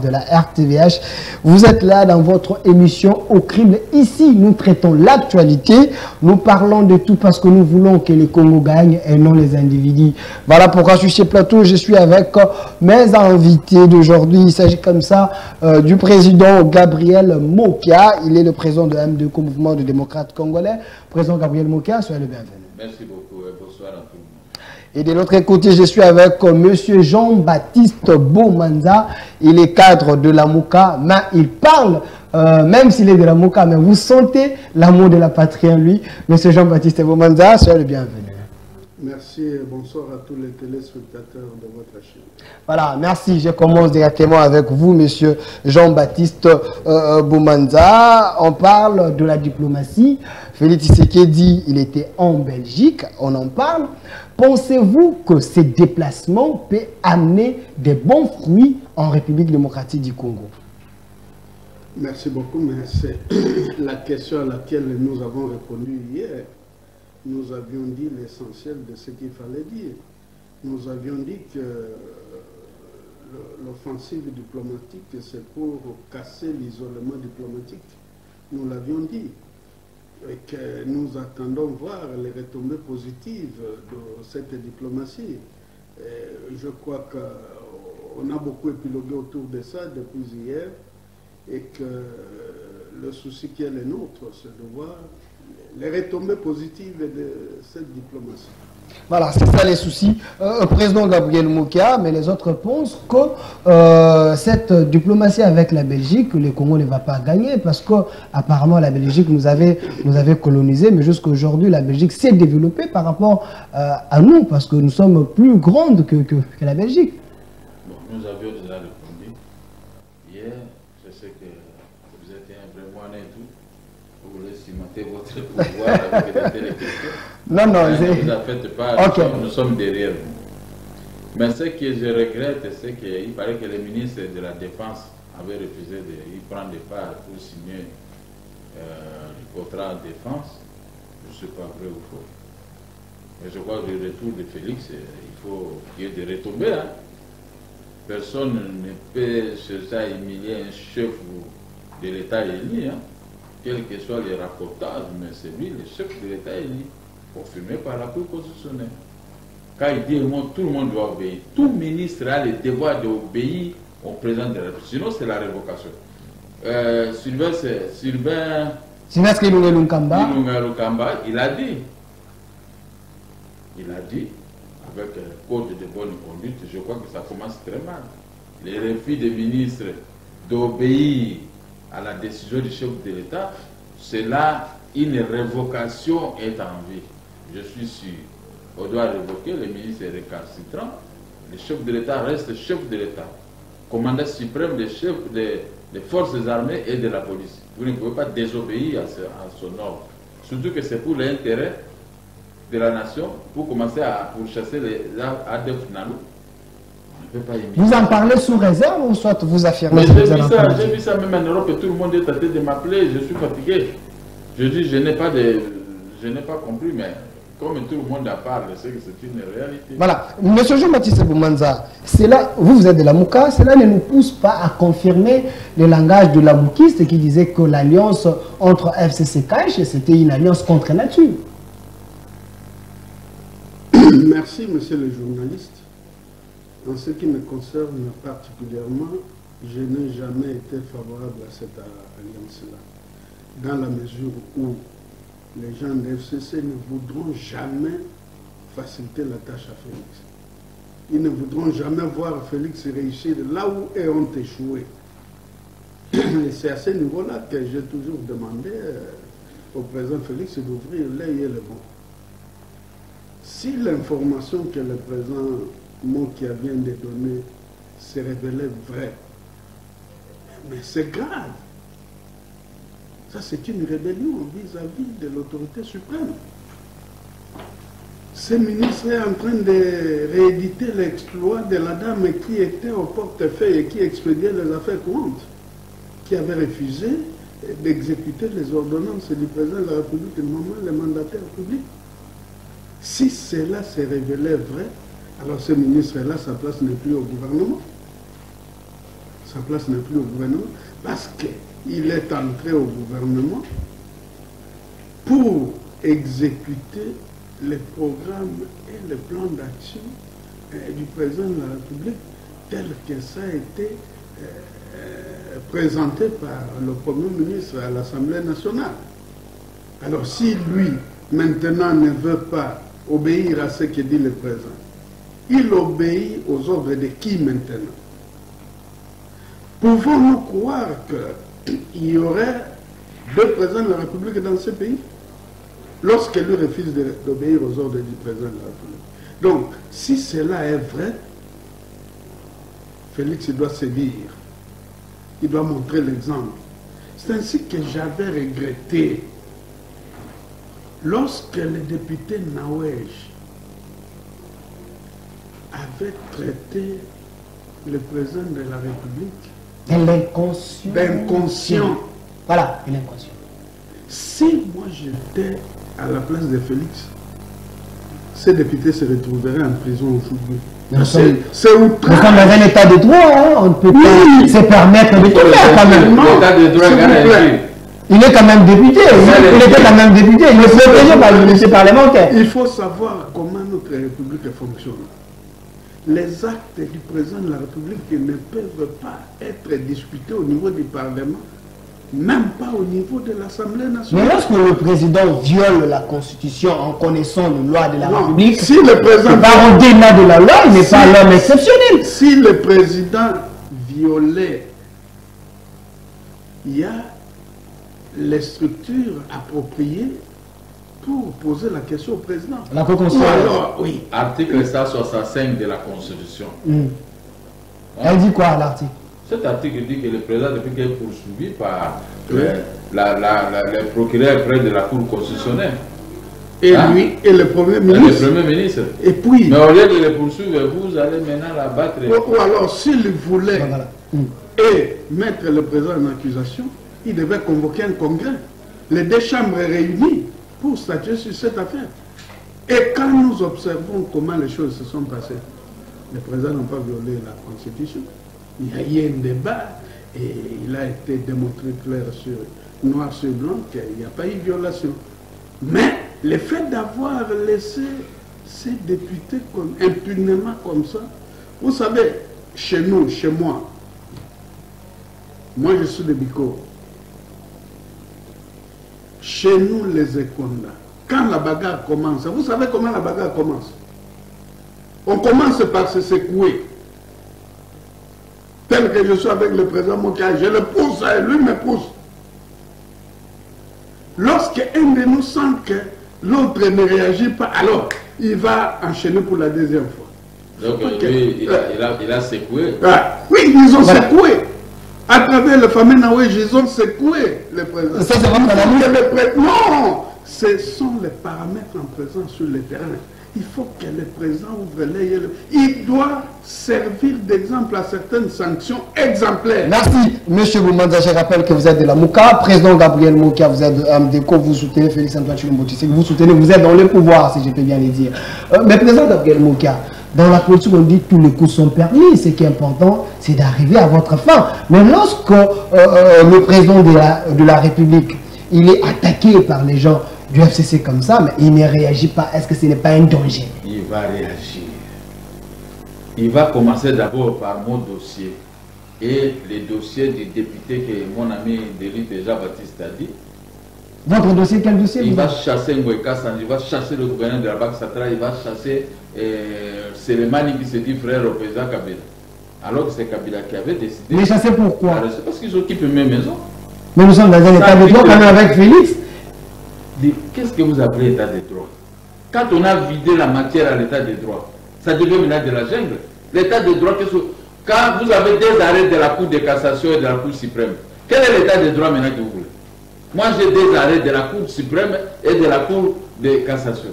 de la RTVH. Vous êtes là dans votre émission Au Crible. Ici, nous traitons l'actualité. Nous parlons de tout parce que nous voulons que les Congo gagnent et non les individus. Voilà pourquoi sur ce plateau, je suis avec mes invités d'aujourd'hui. Il s'agit comme ça du président Gabriel Mokia. Il est le président de M2Co, Mouvement de démocrates congolais. Président Gabriel Mokia, soyez le bienvenu. Merci beaucoup et bonsoir à tout le monde. Et de l'autre côté, je suis avec M. Jean-Baptiste Bomanza. Il est cadre de la MOCA, mais il parle, même s'il est de la MOCA, mais vous sentez l'amour de la patrie en lui. M. Jean-Baptiste Bomanza, soyez le bienvenu. Merci et bonsoir à tous les téléspectateurs de votre chaîne. Voilà, merci. Je commence directement avec vous, M. Jean-Baptiste Bomanza. On parle de la diplomatie. Félix Tshisekedi, il était en Belgique, on en parle. Pensez-vous que ces déplacements peuvent amener des bons fruits en République démocratique du Congo? Merci beaucoup, mais c'est la question à laquelle nous avons répondu hier. Nous avions dit l'essentiel de ce qu'il fallait dire. Nous avions dit que l'offensive diplomatique, c'est pour casser l'isolement diplomatique. Nous l'avions dit. Et que nous attendons voir les retombées positives de cette diplomatie. Et je crois qu'on a beaucoup épilogué autour de ça depuis hier et que le souci qui est le nôtre, c'est de voir les retombées positives de cette diplomatie. Voilà, c'est ça les soucis. Président Gabriel Mokia, mais les autres pensent que cette diplomatie avec la Belgique, le Congo ne va pas gagner parce que apparemment la Belgique nous avait colonisé, mais jusqu'à aujourd'hui la Belgique s'est développée par rapport à nous parce que nous sommes plus grandes que la Belgique. Bon, nous avions déjà répondu. Hier, je sais que vous êtes un vrai moine et tout. Vous voulez cimenter votre pouvoir avec des telles questions. Non, non, ne vous en faites pas, okay. Nous sommes derrière vous. Mais ce que je regrette, c'est qu'il paraît que le ministre de la Défense avait refusé de prendre des parts pour signer le contrat de défense. Je ne sais pas vrai ou faux. Mais je crois que le retour de Félix, il faut qu'il y ait des retombées. Hein. Personne ne peut chercher à humilier un chef de l'État élu. Hein. Quels que soient les rapportages, mais c'est lui le chef de l'État élu, confirmé par la Cour constitutionnelle. Quand il dit tout le monde doit obéir, tout ministre a le devoir d'obéir au président de la République, sinon c'est la révocation. Sylvain Ilunga-Lukamba, il a dit, avec un code de bonne conduite, je crois que ça commence très mal. Les refus des ministres d'obéir à la décision du chef de l'État, c'est là une révocation est en vie. Je suis sûr. On doit révoquer, le ministre est récalcitrant, le chef de l'État reste chef de l'État, commandant suprême des forces armées et de la police. Vous ne pouvez pas désobéir à son ordre. Surtout que c'est pour l'intérêt de la nation, pour commencer à pourchasser les ADF Nalo. Vous en parlez sous réserve ou soit vous affirmez? J'ai vu ça même en Europe et tout le monde est tenté de m'appeler, je suis fatigué. Je dis, je n'ai pas compris, mais comme tout le monde en parle, c'est que c'est une réalité. Voilà. Monsieur Jean-Baptiste Bomanza, vous êtes de la MOCA, cela ne nous pousse pas à confirmer le langage de la Moukiste qui disait que l'alliance entre FCC-Cache, c'était une alliance contre nature. Merci, monsieur le journaliste. En ce qui me concerne particulièrement, je n'ai jamais été favorable à cette alliance-là, dans la mesure où les gens de FCC ne voudront jamais faciliter la tâche à Félix. Ils ne voudront jamais voir Félix réussir là où ils ont échoué. Et c'est à ce niveau-là que j'ai toujours demandé au président Félix d'ouvrir l'œil et le bon. Si l'information que le président Mokia vient de donner se révélait vraie, mais c'est grave. Ça, c'est une rébellion vis-à-vis de l'autorité suprême. Ce ministre est en train de rééditer l'exploit de la dame qui était au portefeuille et qui expédiait les affaires courantes, qui avait refusé d'exécuter les ordonnances du président de la République, et normalement le mandataire public. Si cela se révélait vrai, alors ce ministre-là, sa place n'est plus au gouvernement. sa place n'est plus au gouvernement, parce qu'il est entré au gouvernement pour exécuter les programmes et les plans d'action du président de la République tel que ça a été présenté par le Premier ministre à l'Assemblée nationale. Alors si lui, maintenant, ne veut pas obéir à ce que dit le président, il obéit aux ordres de qui maintenant? Pouvons-nous croire qu'il y aurait deux présidents de la République dans ce pays lorsqu'il lui refuse d'obéir aux ordres du président de la République? Donc, si cela est vrai, Félix doit se dire, il doit montrer l'exemple. C'est ainsi que j'avais regretté lorsque le député Nawej avait traité le président de la République d'inconscient. Voilà, l'inconscient. Si moi j'étais à la place de Félix, ces députés se retrouveraient en prison aujourd'hui. C'est outrage. Nous sommes dans un état de droit, hein? On ne peut pas se permettre de tout faire quand même. L'état de droit garanti. Il est quand même député, il était quand même député, il est protégé par le ministère parlementaire. Il faut savoir comment notre République fonctionne. Les actes du président de la République ne peuvent pas être discutés au niveau du Parlement, même pas au niveau de l'Assemblée nationale. Mais lorsque le président viole la Constitution en connaissant les lois de la République, si le président va au-delà de la loi, il n'est pas l'homme exceptionnel. Si le président violait, il y a les structures appropriées pour poser la question au président. La Constitution. Alors, oui. Article 165 de la Constitution. Elle dit quoi, l'article? Cet article dit que le président, depuis qu'il est poursuivi par le procureur près de la Cour constitutionnelle. Et lui, et le Premier ministre. Le Premier ministre. Et puis... Mais au lieu de le poursuivre, vous allez maintenant l'abattre. Ou alors, s'il voulait et mettre le président en accusation, il devait convoquer un congrès. Les deux chambres réunies pour statuer sur cette affaire. Et quand nous observons comment les choses se sont passées, le président n'a pas violé la Constitution. Il y a eu un débat et il a été démontré noir sur blanc qu'il n'y a pas eu violation. Mais le fait d'avoir laissé ces députés impunément comme ça, vous savez, chez nous, chez moi je suis de Biko. Chez nous, les Ekonda, quand la bagarre commence, vous savez comment la bagarre commence? On commence par se secouer. Tel que je suis avec le président Mokia, je le pousse et lui me pousse. Lorsqu'un de nous sent que l'autre ne réagit pas, alors il va enchaîner pour la deuxième fois. Donc lui, il a secoué. Oui, ils ont secoué. À travers le fameux Nawej, ils ont secoué le président. Ça, c'est votre analyse? Non, ce sont les paramètres en présence sur le terrain. Il faut que le président ouvre l'œil. Il doit servir d'exemple à certaines sanctions exemplaires. Merci, M. Boumanza. Je rappelle que vous êtes de la Mouka. Président Gabriel Mouka, vous êtes de Amdeco, vous soutenez Félix Antoine Tshilombo Tshisekedi, vous soutenez, vous êtes dans le pouvoir, si je peux bien le dire. Mais président Gabriel Mouka, dans la politique, on dit que tous les coups sont permis. Ce qui est important, c'est d'arriver à votre fin. Mais lorsque le président de la République, il est attaqué par les gens du FCC comme ça, mais il ne réagit pas, est-ce que ce n'est pas un danger? Il va réagir. Il va commencer d'abord par mon dossier et les dossiers du député que mon ami Delite Jean-Baptiste a dit. Votre dossier, quel dossier? Il va chasser Ngweka Sandi, il va chasser le gouverneur de la Banque centrale, il va chasser Selemani qui se dit frère au président Kabila. Alors que c'est Kabila qui avait décidé. Mais chasser pourquoi? C'est parce qu'ils occupent mes maisons. Mais nous sommes dans un état de droit quand même avec Félix. Qu'est-ce que vous appelez état de droit? Quand on a vidé la matière à l'état de droit, ça devient maintenant de la jungle. L'état de droit, quand vous avez des arrêts de la Cour de cassation et de la Cour suprême, quel est l'état de droit maintenant que vous voulez? Moi, j'ai des arrêts de la Cour suprême et de la Cour de cassation.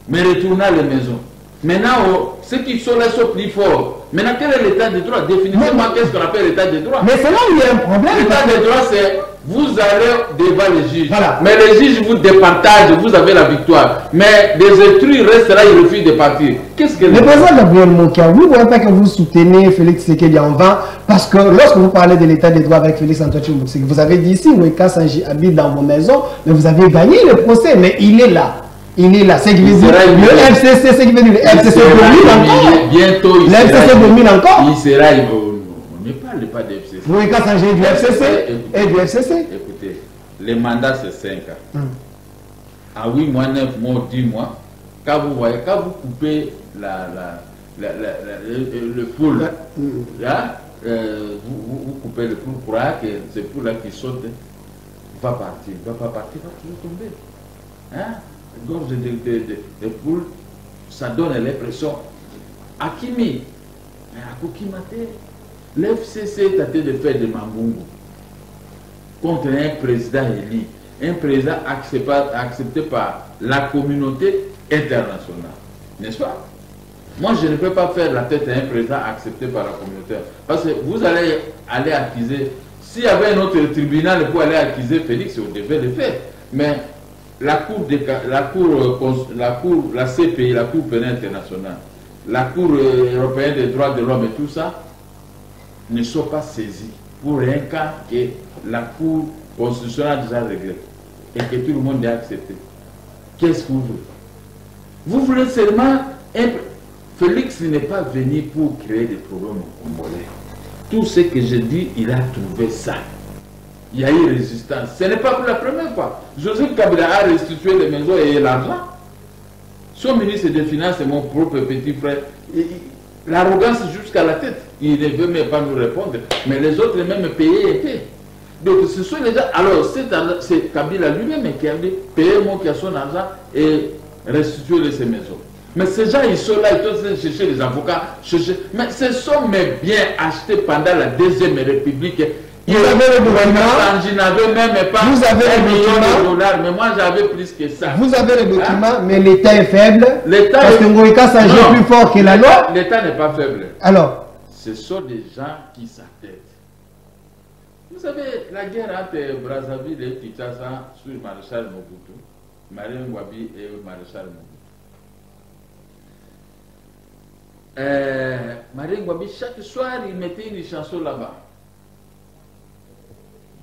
Mais retournez à les maisons. Maintenant, ceux qui sont là sont plus forts. Maintenant, quel est l'état de droit? Définissez-moi qu'est-ce qu'on appelle l'état de droit. Mais c'est là où il y a un problème. L'état de droit, c'est vous allez devant les juges. Voilà. Mais les juges vous départagent, vous avez la victoire. Mais des étrus restent là, ils refusent de partir. Qu'est-ce que... Le président Gabriel Mokia, vous ne voyez pas que vous soutenez Félix Tshisekedi en vain, parce que lorsque vous parlez de l'état des droits avec Félix Antoine Tshisekedi, vous avez dit ici, Weka Sanji habite dans vos maisons, mais vous avez gagné le procès, mais il est là. Il est là. C'est qui veut dire le FCC, c'est qui veut dire le FCC domine encore. Bientôt, le FCC domine encore. Il sera... On ne parle pas de FCC. Weka Sanji est du FCC et du FCC. Écoutez, le mandat c'est 5 ans. À 8 mois, 9 mois, 10 mois, quand vous voyez, quand vous coupez le poule, là, vous coupez le poule pour que ce poule là qui saute va partir, va pas partir, va toujours tomber. Hein? Gorge de poule, ça donne l'impression. Akimi, mais à Kokimate, l'FCC est en train de faire des mambungu contre un président élu, un président accepté par la communauté internationale. N'est-ce pas? Moi, je ne peux pas faire la tête à un président accepté par la communauté. Parce que vous allez accuser, s'il y avait un autre tribunal pour aller accuser Félix, on devait le faire. Mais la CPI, la Cour pénale internationale, la Cour européenne des droits de l'homme et tout ça, ne sont pas saisis pour un cas que la Cour constitutionnelle a déjà réglé et que tout le monde a accepté. Qu'est-ce que vous voulez? Vous voulez seulement... Félix n'est pas venu pour créer des problèmes au Congolais. Tout ce que je dis, il a trouvé ça. Il y a eu résistance. Ce n'est pas pour la première fois. Joseph Kabila a restitué les maisons et l'argent. Son ministre des Finances est mon propre petit frère. L'arrogance jusqu'à la tête. Il ne veut même pas nous répondre. Mais les autres même payés étaient. Donc ce sont les gens. Alors c'est Kabila lui-même qui a dit payez-moi qui a son argent et restituez ces maisons. Mais ces gens, ils sont là, ils sont chercher les avocats, mais ce sont mes biens achetés pendant la Deuxième République. Vous avez le document. Je n'avais même pas vous avez $1 million de dollars, mais moi j'avais plus que ça. Vous avez le document, mais l'État est faible. Parce que Ngoïka Sanji est plus fort que la loi. L'État n'est pas faible. Alors, ce sont des gens qui s'attêtent. Vous savez, la guerre entre Brazzaville et Kinshasa sur Maréchal Mobutu, Marien Ngouabi et Maréchal Mobutu. Marien Ngouabi, chaque soir, il mettait une chanson là-bas.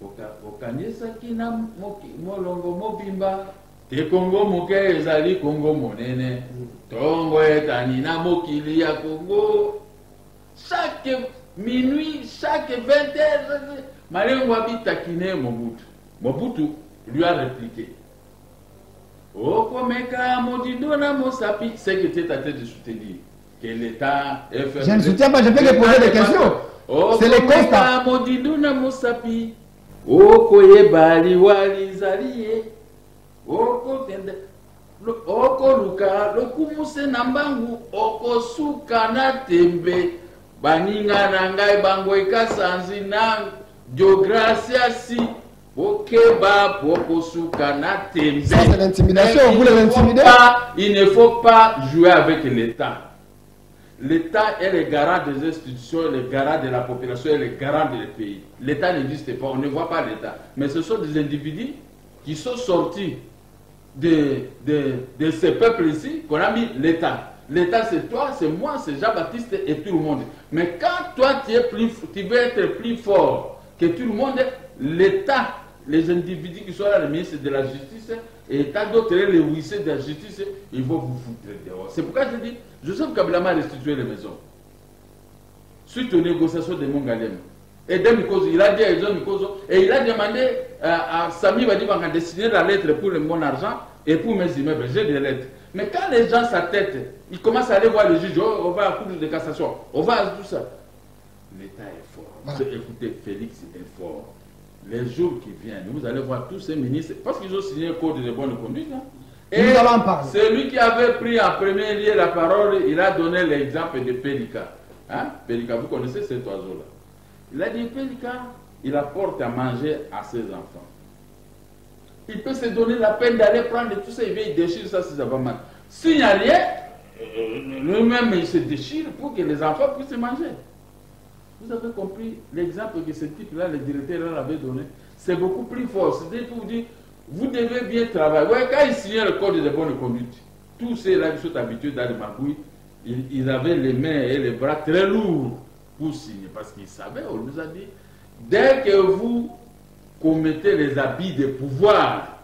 Okanyesaki na molongo mobimba te Congo moke ezali Congo monene tongo etani na mokili ya Congo. Chaque minuit, chaque 20h, Marien Ngouabi taquinait Mobutu. Mobutu lui a répliqué. Okomeka modidona mosapi, c'est que tu es en train de soutenir que l'État est fait. Je ne soutiens pas, je fais que poser des questions. C'est les constats. Modidona mosapi. Okoyeba liwali zaliye. Okotende. Okoluka lokumuse nambangu okosuka na tembe. Baninga na ngai bango ekasanzi na Diogracia si. Okeba okosuka na tembe. Ça c'est l'intimidation, vous les intimidez. Il ne faut pas jouer avec l'État. L'État est le garant des institutions, le garant de la population et le garant du pays. L'État n'existe pas, on ne voit pas l'État. Mais ce sont des individus qui sont sortis de ces peuples ici, qu'on a mis l'État. L'État c'est toi, c'est moi, c'est Jean-Baptiste et tout le monde. Mais quand toi tu veux être plus fort que tout le monde, l'État, les individus qui sont là, le ministre de la Justice, et tant d'autres, les huissiers de la justice, ils vont vous foutre dehors. C'est pourquoi je dis, Joseph Kabila m'a restitué les maisons. Suite aux négociations de Mongalem. Et il a dit à Edson Mikozo, et il a demandé à Sami Badi de dessiner la lettre pour mon argent et pour mes immeubles. J'ai des lettres. Mais quand les gens s'attêtent, ils commencent à aller voir le juge, oh, on va à la cour de cassation, on va à tout ça. L'État est fort. Voilà. Écoutez, Félix est fort. Les jours qui viennent, vous allez voir tous ces ministres, parce qu'ils ont signé un code de bonne conduite. Hein. Et celui qui avait pris en premier lieu la parole, il a donné l'exemple de Pélika. Hein? Pélika, vous connaissez cet oiseau-là. Il a dit, Pélika, il apporte à manger à ses enfants. Il peut se donner la peine d'aller prendre tout ça, il vient, il déchire ça si ça va mal. S'il n'y a rien, lui-même il se déchire pour que les enfants puissent manger. Vous avez compris l'exemple que ce type-là, le directeur avait donné. C'est beaucoup plus fort. C'est pour vous dire, vous devez bien travailler. Ouais, quand ils signaient le code de bonne conduite, tous ceux-là qui sont habitués dans les magouilles, ils avaient les mains et les bras très lourds pour signer. Parce qu'ils savaient, on nous a dit, dès que vous commettez les habits de pouvoir,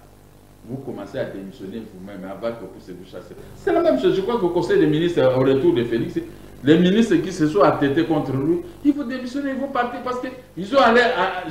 vous commencez à démissionner vous-même avant que vous puissiez vous chasser. C'est la même chose. Je crois qu'au Conseil des ministres, au retour de Félix, les ministres qui se sont attêtés contre lui, ils vont démissionner, ils vont partir parce qu'ils ont allé,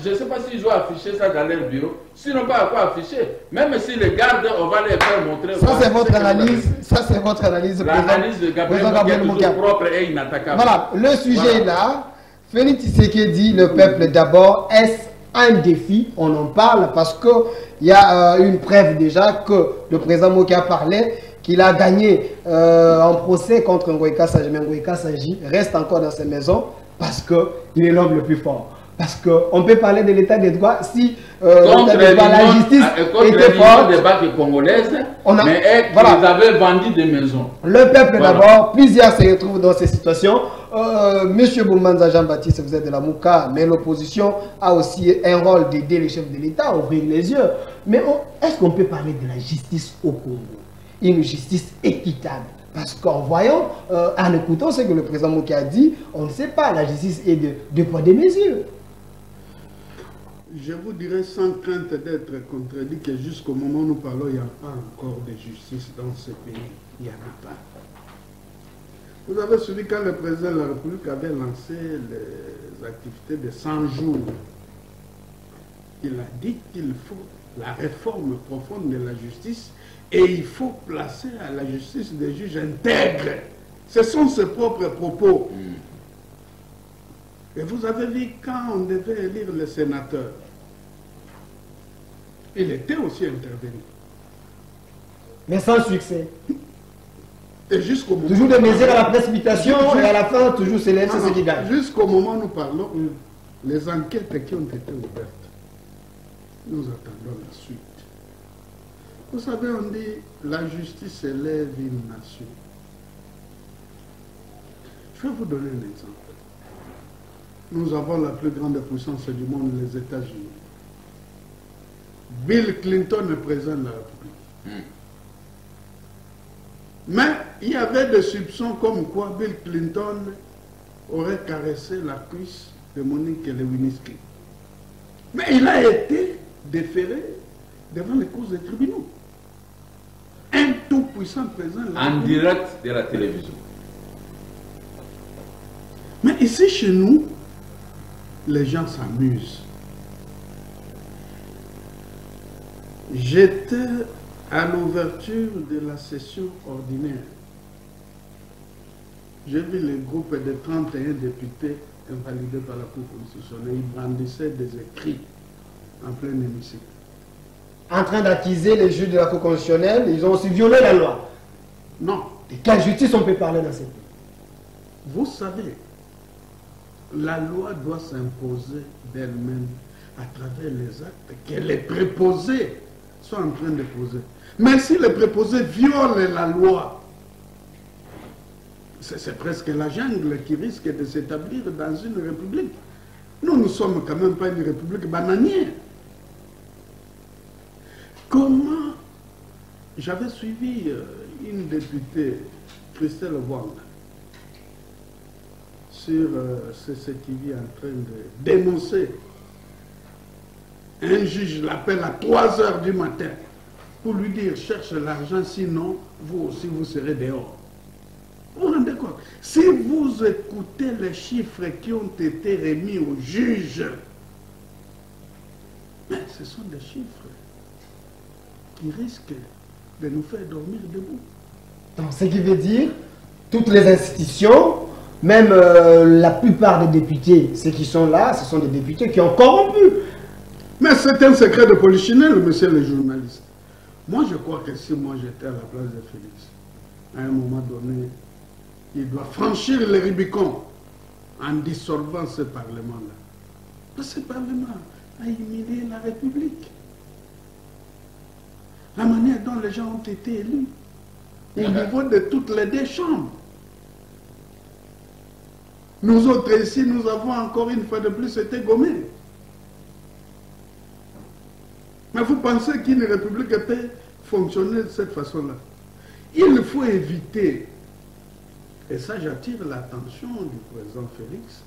je ne sais pas s'ils ont affiché ça dans leur bureau, sinon pas à quoi afficher. Même si les gardes, on va les faire montrer. Ça c'est votre analyse, ça c'est votre analyse. L'analyse de Gabriel Mokia est toujours propre et inattaquable. Voilà, le sujet est là. Félix Tshisekedi, le peuple d'abord, est-ce un défi? On en parle parce qu'il y a une preuve déjà que le président Mokia parlait qu'il a gagné en procès contre Ngoïka Saji. Mais Ngoïka Saji reste encore dans ses maisons parce qu'il est l'homme le plus fort. Parce qu'on peut parler de l'état des droits si la justice était forte. Des banques congolaises, mais ils avaient vendu des maisons. Le peuple d'abord, plusieurs se retrouvent dans ces situations. Monsieur Boumanza Jean-Baptiste, vous êtes de la Mouka, mais l'opposition a aussi un rôle d'aider les chefs de l'État à ouvrir les yeux. Mais est-ce qu'on peut parler de la justice au Congo? Une justice équitable? Parce qu'en voyant, en écoutant ce que le président Moki a dit, on ne sait pas, la justice est de poids des mesures. Je vous dirais sans crainte d'être contredit que jusqu'au moment où nous parlons, il n'y a pas encore de justice dans ce pays. Il n'y en a pas. Vous avez suivi quand le président de la République avait lancé les activités de 100 jours. Il a dit qu'il faut la réforme profonde de la justice et il faut placer à la justice des juges intègres. Ce sont ses propres propos. Et vous avez vu quand on devait élire le sénateur, il était aussi intervenu. Mais sans succès. Et jusqu'au moment... Toujours des mesures à la précipitation et à la fin, toujours c'est ce qui gagne. Jusqu'au moment où nous parlons, les enquêtes qui ont été ouvertes, nous attendons la suite. Vous savez, on dit la justice élève une nation. Je vais vous donner un exemple. Nous avons la plus grande puissance du monde, les États-Unis. Bill Clinton est président de la République. Mais il y avait des soupçons comme quoi Bill Clinton aurait caressé la cuisse de Monique Lewinsky. Mais il a été déféré devant les cours des tribunaux. Un tout puissant président de la République. En direct de la télévision. Mais ici, chez nous, les gens s'amusent. J'étais à l'ouverture de la session ordinaire. J'ai vu le groupe de 31 députés invalidés par la Cour constitutionnelle. Ils brandissaient des écrits en plein hémicycle. En train d'accuser les juges de la Cour constitutionnelle, ils ont aussi violé la loi. Non. De quelle justice on peut parler dans cette pays? Vous savez, la loi doit s'imposer d'elle-même à travers les actes que les préposés sont en train de poser. Mais si les préposés violent la loi, c'est presque la jungle qui risque de s'établir dans une république. Nous ne sommes quand même pas une république bananière. Comment j'avais suivi une députée, Christelle Wang, sur CCTV en train de dénoncer. Un juge l'appelle à 3 h du matin pour lui dire cherche l'argent, sinon vous aussi vous serez dehors. Vous vous rendez compte? Si vous écoutez les chiffres qui ont été remis au juge, mais ce sont des chiffres qui risquent de nous faire dormir debout. Donc, ce qui veut dire, toutes les institutions, même la plupart des députés, ceux qui sont là, ce sont des députés qui ont corrompu. Mais c'est un secret de polichinelle, monsieur le journaliste. Moi, je crois que si moi j'étais à la place de Félix, à un moment donné, il doit franchir le Rubicon en dissolvant ce Parlement-là. Parce que ce Parlement a humilié la République. La manière dont les gens ont été élus, au niveau de toutes les 2 chambres. Nous autres ici, nous avons encore une fois de plus été gommés. Mais vous pensez qu'une république peut fonctionner de cette façon-là? Il faut éviter, et ça j'attire l'attention du président Félix,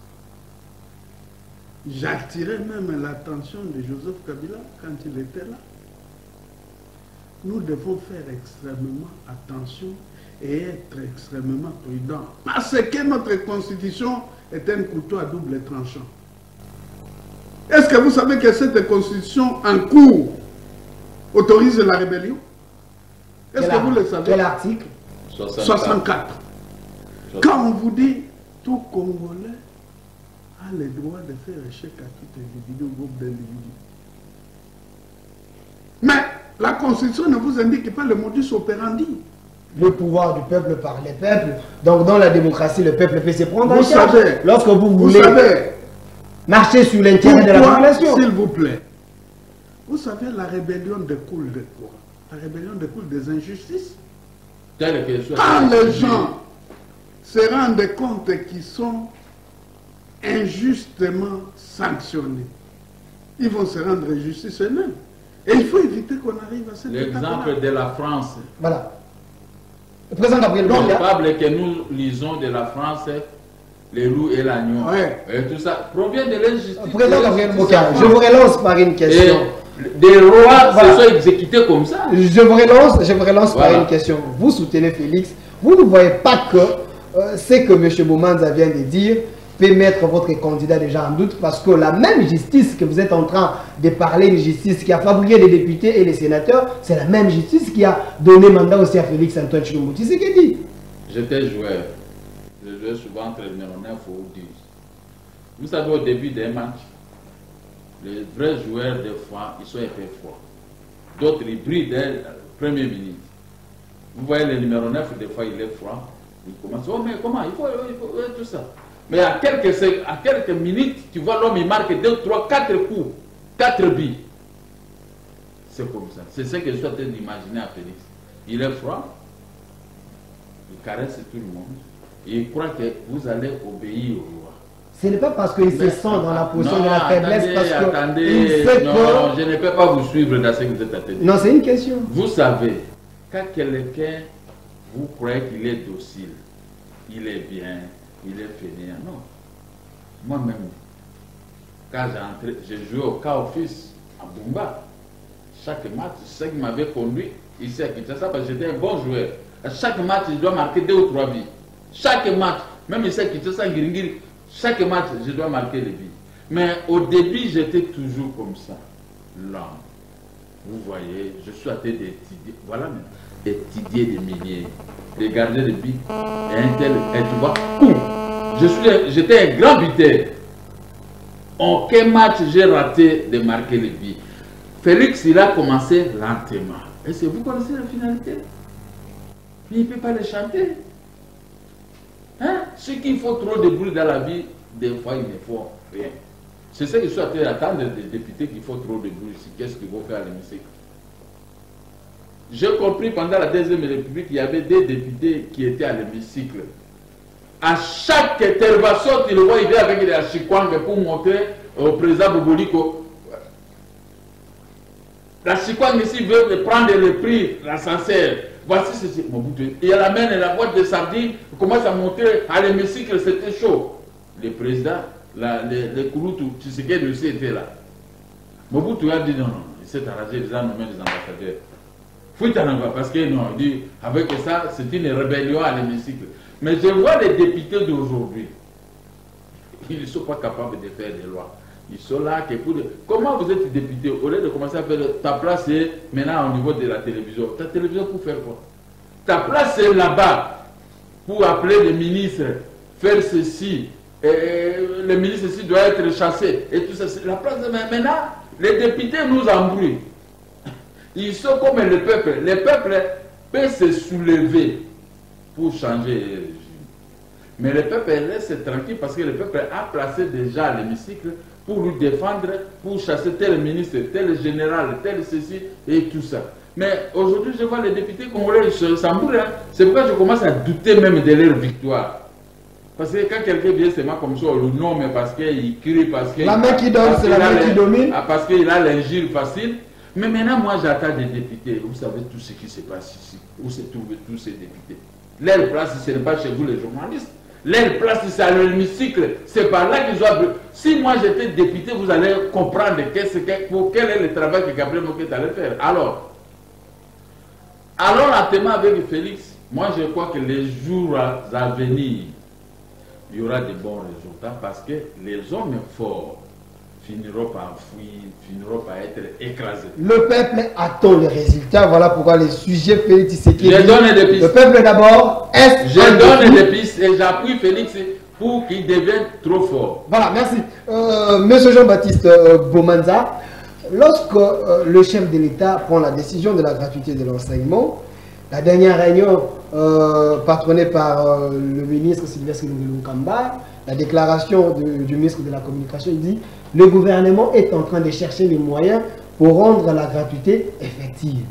j'attirais même l'attention de Joseph Kabila quand il était là. Nous devons faire extrêmement attention et être extrêmement prudents. Parce que notre constitution est un couteau à double tranchant. Est-ce que vous savez que cette constitution en cours autorise la rébellion? Est-ce que vous le savez? Quel article? 64. Quand on vous dit tout Congolais a le droit de faire échec à tout individu ou groupe d'individus. Mais la Constitution ne vous indique pas le modus operandi. Le pouvoir du peuple par les peuples. Donc dans la démocratie, le peuple peut se prendre en Vous charge. savez, Lorsque vous voulez marcher sur l'intérêt de la population. S'il vous plaît, vous savez, la rébellion découle de quoi? La rébellion découle des injustices. Quand les gens se rendent compte qu'ils sont injustement sanctionnés, ils vont se rendre justice eux-mêmes. Et il faut éviter qu'on arrive à cette étape-là. L'exemple de la France. Voilà. Le président Gabriel Le Bouya. capable que nous lisons de la France, les loups et l'agneau, et tout ça, provient de l'injustice. Président Gabriel Bouya, je vous relance par une question. Et des rois se sont exécutés comme ça. Je vous relance par une question. Vous soutenez Félix. Vous ne voyez pas que ce que M. Boumanza vient de dire peut mettre votre candidat déjà en doute, parce que la même justice que vous êtes en train de parler, une justice qui a fabriqué les députés et les sénateurs, c'est la même justice qui a donné mandat aussi à Félix Antoine Tshilombo. C'est ce qu'il dit. J'étais joueur. Je jouais souvent entre le numéro 9 ou 10. Vous savez, au début des matchs, les vrais joueurs, des fois, ils sont épais forts. D'autres, ils brillent dès la première minute. Vous voyez, le numéro 9, des fois, il est froid. Il commence, oh, mais comment? Il faut tout ça. Mais à quelques minutes, tu vois l'homme, il marque 2, 3, 4 coups, 4 billes. C'est comme ça. C'est ce que je suis en train d'imaginer à Félix. Il est froid, il caresse tout le monde, et il croit que vous allez obéir au roi. Ce n'est pas parce qu'il se sent dans la position de la faiblesse, parce que attendez, non, je ne peux pas vous suivre dans ce que vous êtes en train de dire. Non, c'est une question. Vous savez, quand quelqu'un, vous croyez qu'il est docile, il est bien, il est fainéant. Non. Moi-même, quand j'ai joué au cas office à Bumba, chaque match, c'est ce qui m'avait conduit ici à Kinshasa, parce que j'étais un bon joueur. À chaque match, je dois marquer 2 ou 3 billes. Chaque match, même ici à Kinshasa, Ngiringiri, chaque match, je dois marquer les billes. Mais au début, j'étais toujours comme ça. Là, vous voyez, je suis en train d'étudier. Voilà maintenant. Étudier des milliers, regarder les billes, et un tel, et tu vois, j'étais un grand buteur. En quel match j'ai raté de marquer les billes? Félix, il a commencé lentement. Est-ce que vous connaissez la finalité? Mais il ne peut pas les chanter. Hein? Ce qu'il faut trop de bruit dans la vie, des fois il ne faut rien. C'est ce que je suis en train d'attendre des députés qu'il faut trop de bruit ici. Qu'est-ce qu'il faut faire à l'hémicycle? J'ai compris pendant la Deuxième République, il y avait des députés qui étaient à l'hémicycle. À chaque intervention, tu le vois, il vient avec des chikwang pour montrer au président Boboliko. La chikwang ici veut prendre le prix, l'ascenseur. Voici ceci. Il amène la boîte de sardines, il commence à montrer à l'hémicycle, c'était chaud. Le président, les Kouroutou, Tshisekedi aussi était là. Mobutu a dit non, il s'est arrangé, il a nommé les ambassadeurs. Parce que non, il dit, avec ça, c'est une rébellion à l'hémicycle. Mais je vois les députés d'aujourd'hui, ils ne sont pas capables de faire des lois. Ils sont là que pour... Comment vous êtes député? Au lieu de commencer à faire... Ta place est maintenant au niveau de la télévision. Ta télévision pour faire quoi? Ta place est là-bas pour appeler les ministres, faire ceci. Et le ministre ceci doit être chassé. Et tout ça. La place de... Maintenant, les députés nous embrouillent. Ils sont comme le peuple. Le peuple peut se soulever pour changer le régime. Mais le peuple laisse tranquille parce que le peuple a placé déjà à l'hémicycle pour lui défendre, pour chasser tel ministre, tel général, tel ceci et tout ça. Mais aujourd'hui, je vois les députés congolais s'embrouillent. C'est pourquoi je commence à douter même de leur victoire. Parce que quand quelqu'un vient seulement comme ça, on le nomme parce qu'il crie, parce que... La main qui donne, c'est la main qui domine. Parce qu'il a l'injure facile. Mais maintenant, moi, j'attends des députés. Vous savez tout ce qui se passe ici. Où se trouvent tous ces députés. Leur place, ce n'est pas chez vous les journalistes. Leur place, c'est à l'hémicycle. C'est par là qu'ils doivent... Si moi j'étais député, vous allez comprendre quel est le travail que Gabriel Moquet allait faire. Alors, lentement avec Félix, moi je crois que les jours à venir, il y aura de bons résultats parce que les hommes forts finiront par fuir, finiront par être écrasés. Le peuple attend les résultats. Voilà pourquoi les sujets Félix Tshisekedi. Je donne des pistes. Le peuple d'abord est. Je donne des pistes et j'appuie Félix pour qu'il devienne trop fort. Voilà, merci. Monsieur Jean-Baptiste Bomanza, lorsque le chef de l'État prend la décision de la gratuité de l'enseignement, la dernière réunion patronnée par le ministre Sylvestre Ilunga-Ilunga, la déclaration du ministre de la Communication, il dit le gouvernement est en train de chercher les moyens pour rendre la gratuité effective.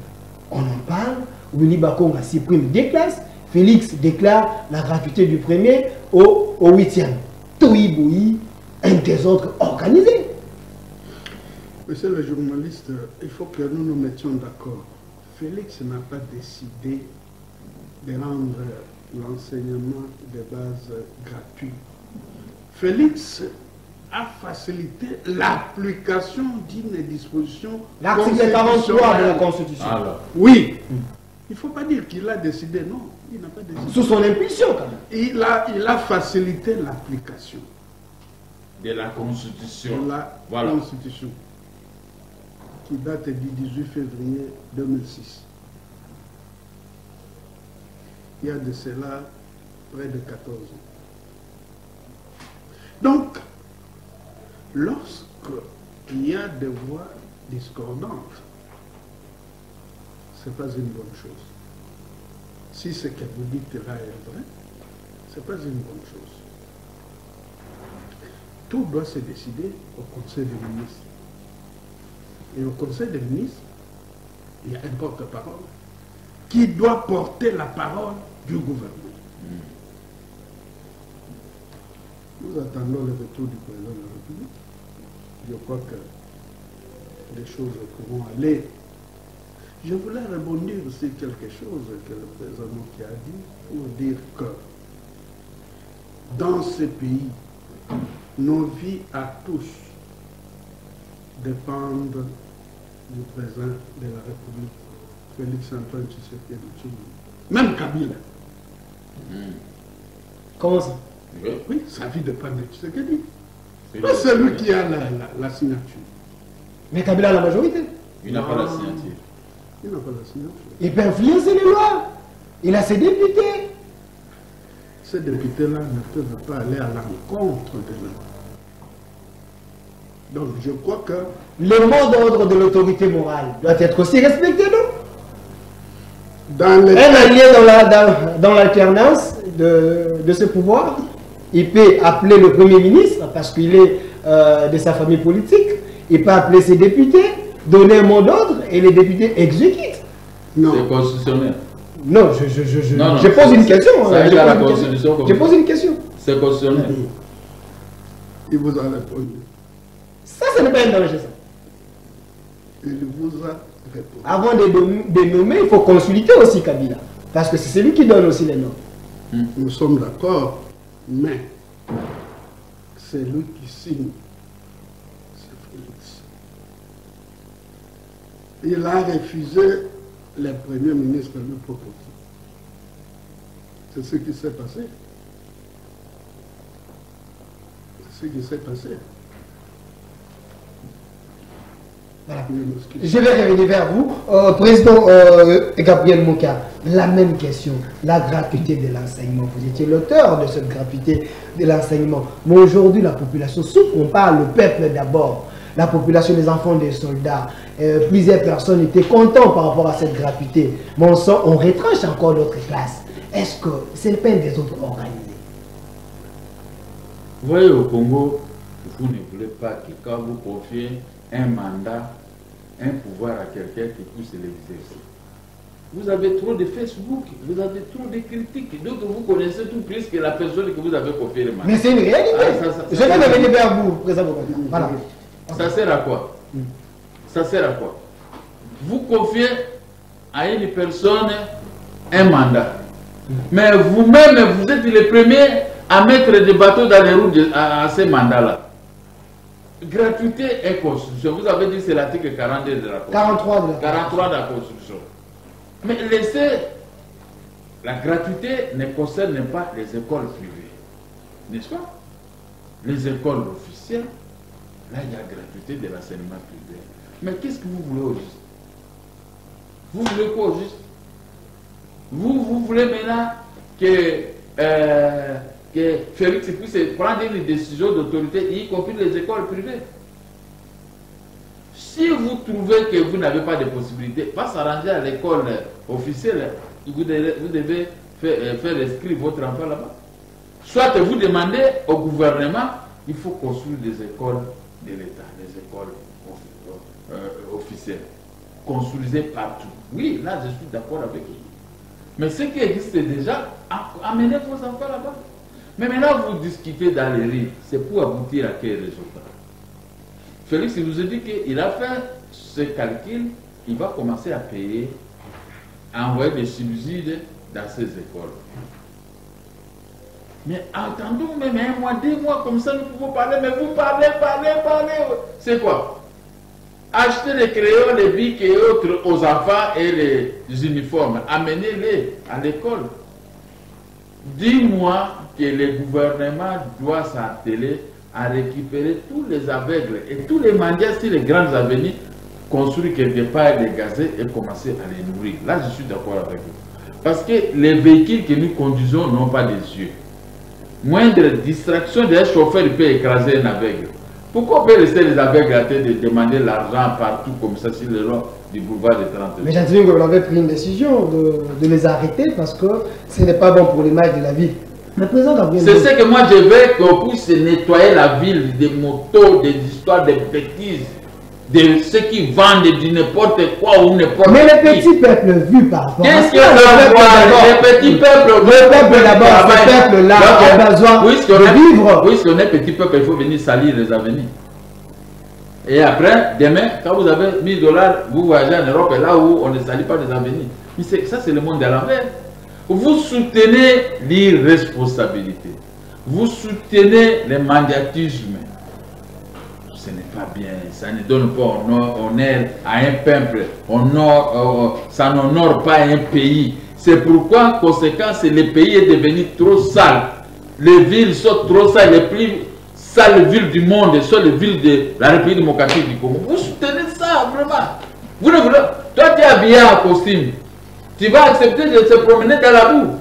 On en parle, Willy Bakonga supprime des classes, Félix déclare la gratuité du premier au 8e. Toui-boui, un désordre organisé. Monsieur le journaliste, il faut que nous nous mettions d'accord. Félix n'a pas décidé de rendre l'enseignement de base gratuit. Félix a facilité l'application d'une disposition. L'article 43 de la Constitution. Alors. Oui. Il ne faut pas dire qu'il a décidé, non. Il n'a pas décidé. Sous son impulsion, quand même. Il a facilité l'application De la Constitution. de la Voilà. Constitution qui date du 18 février 2006. Il y a de cela près de 14 ans. Donc, lorsqu'il y a des voix discordantes, ce n'est pas une bonne chose. Si ce que vous dites là est vrai, ce n'est pas une bonne chose. Tout doit se décider au Conseil des ministres. Et au Conseil des ministres, il y a un porte-parole qui doit porter la parole du gouvernement. Nous attendons le retour du président de la République. Je crois que les choses pourront aller. Je voulais rebondir sur quelque chose que le président qui a dit pour dire que dans ce pays, nos vies à tous dépendent du président de la République, Félix Antoine Tshisekedi Tshilombo. Même Kabila. Comment ça? Oui, sa vie dépend de Tshisekedi. C'est lui qui a la signature. Mais Kabila a la majorité. Il n'a pas la signature. Il n'a pas la signature. Il peut influencer les lois. Il a ses députés. Ces députés-là ne peuvent pas aller à l'encontre de la loi. Donc je crois que Le mot d'ordre de l'autorité morale doit être aussi respecté, non? dans les Un allié dans l'alternance de ce pouvoir, il peut appeler le Premier ministre parce qu'il est de sa famille politique. Il peut appeler ses députés, donner un mot d'ordre et les députés exécutent. non, C'est constitutionnel. Non, Non, je pose une question. ça Je est à la pose une Constitution question. comme Je ça. pose une question. C'est constitutionnel. il vous a répondu. Ça, ce n'est pas un danger, ça. Il vous a répondu. Avant de nommer, il faut consulter aussi Kabila. Parce que c'est celui qui donne aussi les noms. Nous sommes d'accord, mais c'est lui qui signe. C'est Félix. Il a refusé le Premier ministre lui proposer. C'est ce qui s'est passé. C'est ce qui s'est passé. Voilà. Je m'excuse. Je vais revenir vers vous. Président Gabriel Moka, la même question. La gratuité de l'enseignement. Vous étiez l'auteur de cette gratuité de l'enseignement. Mais aujourd'hui, la population souffre. On parle le peuple d'abord. La population des enfants des soldats. Plusieurs personnes étaient contentes par rapport à cette gratuité. Mais on retranche encore d'autres classes. Est-ce que c'est le pain des autres organisés? Vous voyez, au Congo, vous ne voulez pas que quand vous confiez un mandat, un pouvoir à quelqu'un qui puisse l'exercer. Vous avez trop de Facebook, vous avez trop de critiques. Donc vous connaissez tout plus que la personne que vous avez copié le Mais c'est une réalité. Je vais revenir vers vous, président Bokassa. Voilà. Ça sert à quoi? Ça sert à quoi? Vous confiez à une personne un mandat. Mais vous-même, vous êtes les premiers à mettre des bateaux dans les roues à ces mandats-là. Gratuité et constitution. Vous avez dit que c'est l'article 42 de la Constitution. 43 de la Constitution. Mais laissez, la gratuité ne concerne pas les écoles privées, n'est-ce pas? Les écoles officielles, là il y a gratuité de l'enseignement privé. Mais qu'est-ce que vous voulez au juste? Vous voulez quoi au juste? Vous voulez maintenant que Félix puisse prendre une décision d'autorité, y compris les écoles privées. Si vous trouvez que vous n'avez pas de possibilité, pas s'arranger à l'école officielle, vous devez faire inscrire votre enfant là-bas. Soit vous demandez au gouvernement, il faut construire des écoles de l'État, des écoles officielles. Construisez partout. Oui, là je suis d'accord avec vous. Mais ce qui existe déjà, amenez vos enfants là-bas. Mais maintenant vous discutez dans les rues, c'est pour aboutir à quel résultat? Félix, il nous a dit qu'il a fait ce calcul, il va commencer à payer, à envoyer des subsides dans ces écoles. Mais attendons même un mois, 2 mois, comme ça nous pouvons parler, mais vous parlez. C'est quoi? Acheter des crayons, des bics et autres aux enfants et les uniformes, amenez-les à l'école. Dis-moi que le gouvernement doit s'atteler à récupérer tous les aveugles et tous les mendiants sur les grandes avenues, construire quelque part des gazets et commencer à les nourrir. Là, je suis d'accord avec vous. Parce que les véhicules que nous conduisons n'ont pas des yeux. Moindre distraction d'un chauffeur peut écraser un aveugle. Pourquoi on peut laisser les aveugles à tête de demander l'argent partout comme ça sur le long du boulevard de 30 ans? Mais j'estime que vous avez pris une décision de les arrêter parce que ce n'est pas bon pour l'image de la ville. C'est ce que moi je veux qu'on puisse nettoyer la ville des motos, des histoires, des bêtises, de ceux qui vendent du n'importe quoi ou n'importe quoi. Mais le petit peuple vu par rapport qu'est-ce que le petit peuple, le peuple d'abord, ce peuple-là a besoin de vivre. Puisqu'on est petit peuple, il faut venir salir les avenirs. Et après, demain, quand vous avez 1000 $, vous voyagez en Europe et là où on ne salit pas les avenirs. Mais ça, c'est le monde de l'envers. Vous soutenez l'irresponsabilité. Vous soutenez le mendiatisme. Ce n'est pas bien. Ça ne donne pas honneur à un peuple. Ça n'honore pas un pays. C'est pourquoi, conséquence, le pays est devenu trop sale. Les villes sont trop sales. Les plus sales villes du monde sont les villes de la République démocratique du Congo. Vous soutenez ça, vraiment. Vous ne voulez... Toi, tu es habillé en costume. Tu vas accepter de se promener dans la boue.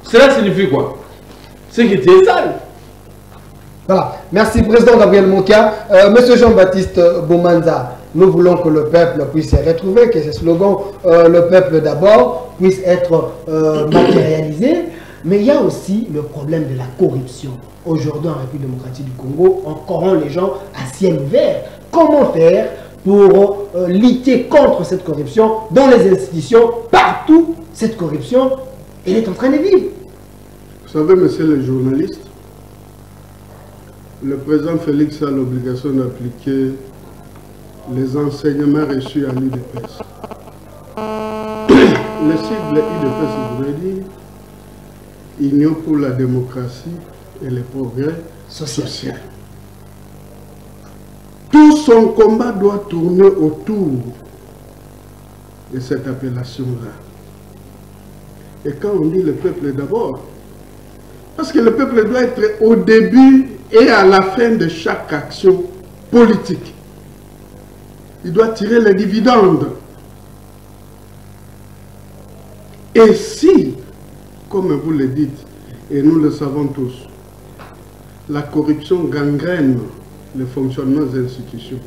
Cela signifie quoi? C'est que tu es sale. Voilà. Merci, Président Gabriel Mokia. Monsieur Jean-Baptiste Bomanza, nous voulons que le peuple puisse se retrouver, que ce slogan « le peuple d'abord » puisse être matérialisé. Mais il y a aussi le problème de la corruption. Aujourd'hui, en République démocratique du Congo, on corrompt les gens à ciel ouvert. Comment faire pour lutter contre cette corruption dans les institutions? Partout, cette corruption, elle est en train de vivre. Vous savez, monsieur le journaliste, le président Félix a l'obligation d'appliquer les enseignements reçus à l'UDPS. Le sigle UDPS voudrait dire Union pour la démocratie et le progrès social. Tout son combat doit tourner autour de cette appellation-là. Et quand on dit le peuple d'abord, parce que le peuple doit être au début et à la fin de chaque action politique. Il doit tirer les dividendes. Et si, comme vous le dites, et nous le savons tous, la corruption gangrène le fonctionnement des institutions.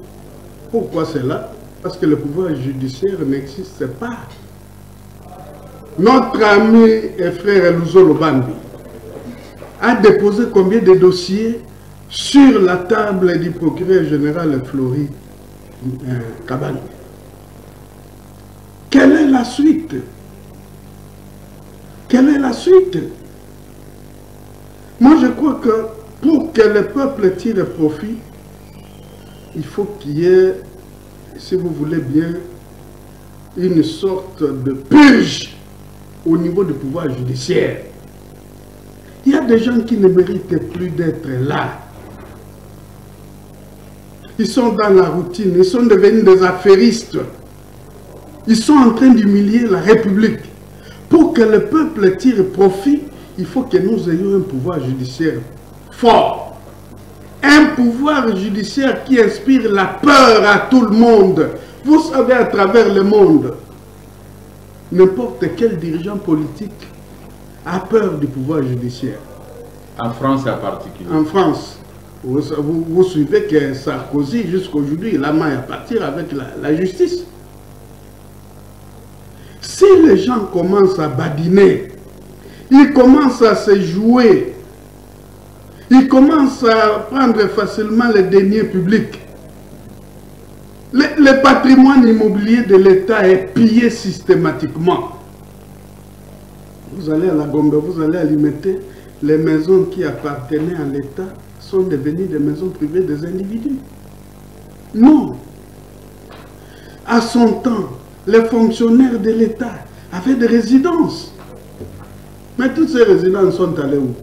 Pourquoi cela? Parce que le pouvoir judiciaire n'existe pas. Notre ami et frère Louzo Lobambi a déposé combien de dossiers sur la table du procureur général Flori Kabani? Quelle est la suite? Quelle est la suite? Moi, je crois que pour que le peuple tire profit, il faut qu'il y ait, si vous voulez bien, une sorte de purge au niveau du pouvoir judiciaire. Il y a des gens qui ne méritent plus d'être là. Ils sont dans la routine, ils sont devenus des affairistes. Ils sont en train d'humilier la République. Pour que le peuple tire profit, il faut que nous ayons un pouvoir judiciaire fort. Un pouvoir judiciaire qui inspire la peur à tout le monde. Vous savez, à travers le monde, n'importe quel dirigeant politique a peur du pouvoir judiciaire. En France en particulier. En France, vous suivez que Sarkozy, jusqu'aujourd'hui, il a main à partir avec la justice. Si les gens commencent à badiner, ils commencent à se jouer, ils commencent à prendre facilement les deniers publics, le patrimoine immobilier de l'État est pillé systématiquement. Vous allez à la Gombe, vous allez à Limete, les maisons qui appartenaient à l'État sont devenues des maisons privées des individus. Non. À son temps, les fonctionnaires de l'État avaient des résidences. Mais toutes ces résidences sont allées où?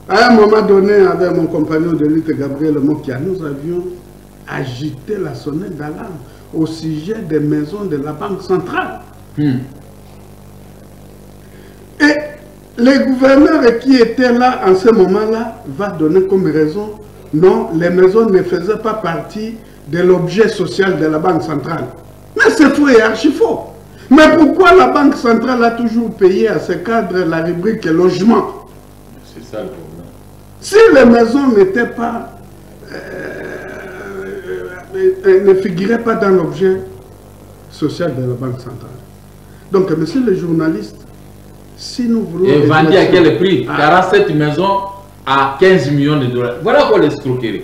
À un moment donné, avec mon compagnon de lutte, Gabriel Mokia, nous avions agité la sonnette d'alarme au sujet des maisons de la Banque centrale. Et le gouverneur qui était là en ce moment-là va donner comme raison, non, les maisons ne faisaient pas partie de l'objet social de la Banque centrale. Mais c'est faux et archi faux. Mais pourquoi la Banque centrale a toujours payé à ce cadre la rubrique logement? C'est ça le problème. Si les maisons n'étaient pas, ne figuraient pas dans l'objet social de la Banque centrale. Donc, monsieur le journaliste, si nous voulons... Et vendu à quel prix? 47 maisons à 15 millions de dollars. Voilà quoi l'escroquerie.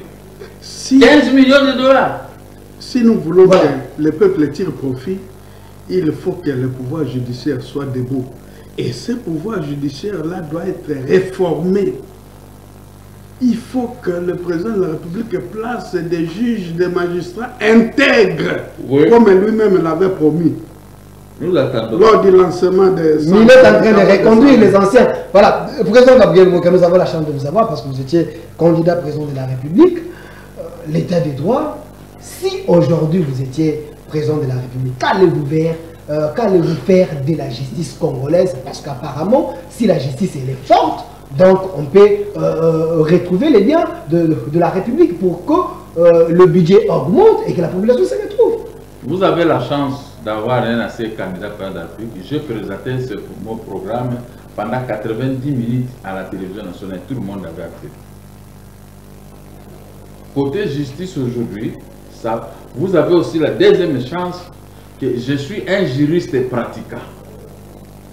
15 millions de dollars. Si nous voulons que le peuple tire profit, il faut que le pouvoir judiciaire soit debout. Et ce pouvoir judiciaire-là doit être réformé. Il faut que le président de la République place des juges, des magistrats intègres, comme lui-même l'avait promis. Nous l'attendons. Lors du lancement des... Il est en train de reconduire les anciens. Voilà, président Gabriel Mokia, nous avons la chance de vous avoir parce que vous étiez candidat président de la République. L'état des droits, si aujourd'hui vous étiez président de la République, qu'allez-vous faire de la justice congolaise? Parce qu'apparemment, si la justice elle est forte, donc on peut retrouver les biens de la République pour que le budget augmente et que la population se retrouve. Vous avez la chance d'avoir un assez candidat président de la République. Je présentais mon programme pendant 90 minutes à la télévision nationale. Tout le monde avait accepté. Côté justice aujourd'hui, vous avez aussi la deuxième chance que je suis un juriste pratiquant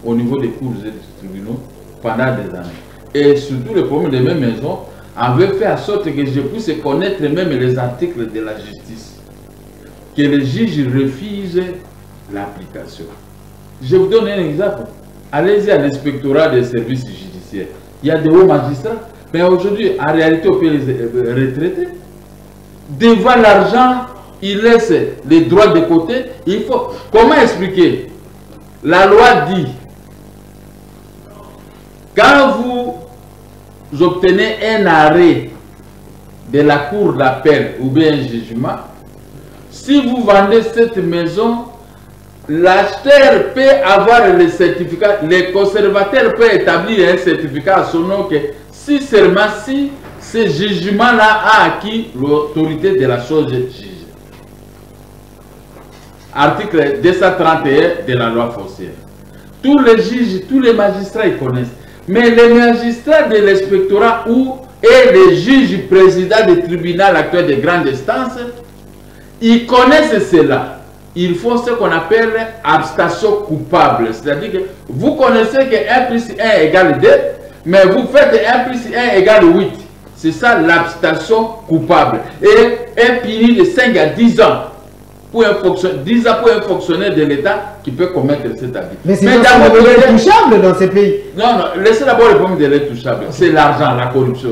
au niveau des cours et des tribunaux pendant des années. Et surtout le problème de mes maisons avait fait en sorte que je puisse connaître même les articles de la justice, que les juges refusent l'application. Je vous donne un exemple. Allez-y à l'inspectorat des services judiciaires. Il y a des hauts magistrats, mais aujourd'hui, en réalité, on peut les retraiter. Devant l'argent, ils laissent les droits de côté. Il faut... Comment expliquer? La loi dit, quand vous obtenez un arrêt de la cour d'appel ou bien un jugement, si vous vendez cette maison, l'acheteur peut avoir le certificat, le conservateur peut établir un certificat à son nom que si seulement si ce jugement-là a acquis l'autorité de la chose jugée. Article 231 de la loi foncière. Tous les juges, tous les magistrats, ils connaissent. Mais les magistrats de l'inspectorat et les juges présidents du tribunal actuel de grande instance, ils connaissent cela. Ils font ce qu'on appelle abstention coupable. C'est-à-dire que vous connaissez que 1 plus 1 égale 2, mais vous faites 1 plus 1 égale 8. C'est ça l'abstention coupable. Et un puni de 5 à 10 ans. pour un fonctionnaire, 10 ans pour un fonctionnaire de l'État qui peut commettre cet abus. Mais c'est d'abord l'intouchable dans ces pays. Non, non, laissez d'abord le problème de l'intouchable. C'est l'argent, la corruption.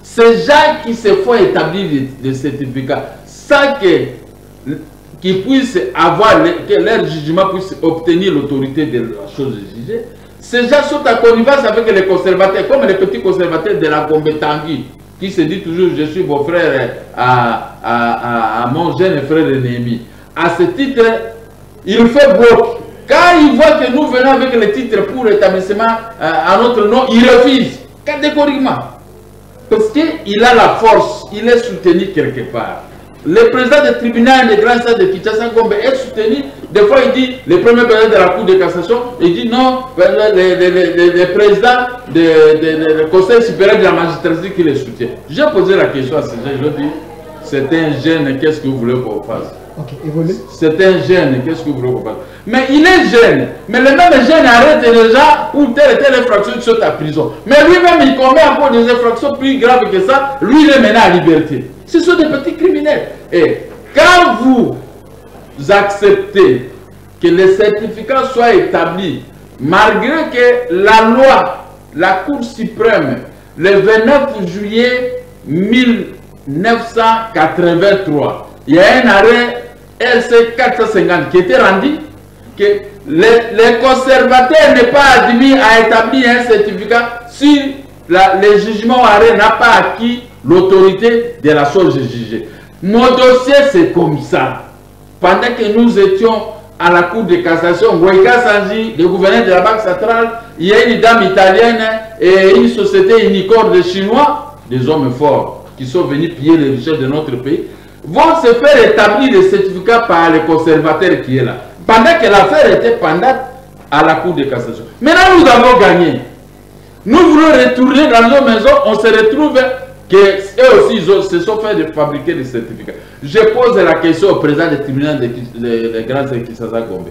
Ces gens qui se font établir des certificats sans qu'ils puissent avoir, que leur jugement puisse obtenir l'autorité de la chose jugée, ces gens sont en connivence avec les conservateurs, comme les petits conservateurs de la Gombe-Tanguy, qui se dit toujours je suis beau-frère à mon jeune frère ennemi. À ce titre, il fait bloc. Quand il voit que nous venons avec les titres pour l'établissement à notre nom, il refuse catégoriquement. Parce qu'il a la force, il est soutenu quelque part. Le président du tribunal de grand stade de Kinshasa Gombe est soutenu. Des fois, il dit, le premier président de la Cour de cassation, il dit non, le président du Conseil supérieur de la magistrature qui le soutient. J'ai posé la question à ces gens, je leur dis, c'est un jeune, qu'est-ce que vous voulez qu'on fasse? Ok, évolue. C'est un jeune, qu'est-ce que vous voulez qu'on fasse? Mais il est jeune, mais le même jeune arrête déjà pour telle et telle infraction, il saute à prison. Mais lui-même, il commet encore des infractions plus graves que ça, lui, il est maintenant à liberté. Ce sont des petits criminels. Et quand vous acceptez que les certificats soient établis, malgré que la loi, la Cour suprême, le 29 juillet 1983, il y a un arrêt RC 450 qui était rendu que les conservateurs n'est pas admis à établir un certificat si le jugement ou arrêt n'a pas acquis l'autorité de la chose jugée. Mon dossier, c'est comme ça. Pendant que nous étions à la Cour de cassation, Ngoïka Sanji, le gouverneur de la Banque centrale, il y a une dame italienne et une société unicorne de Chinois, des hommes forts, qui sont venus piller les richesses de notre pays, vont se faire établir des certificats par les conservateurs qui est là. Pendant que l'affaire était pendante à la Cour de cassation. Maintenant, nous avons gagné. Nous voulons retourner dans nos maisons, on se retrouve qu'eux aussi ils se sont fait de fabriquer des certificats. Je pose la question au président du tribunal de Grand Kinshasa Gombe.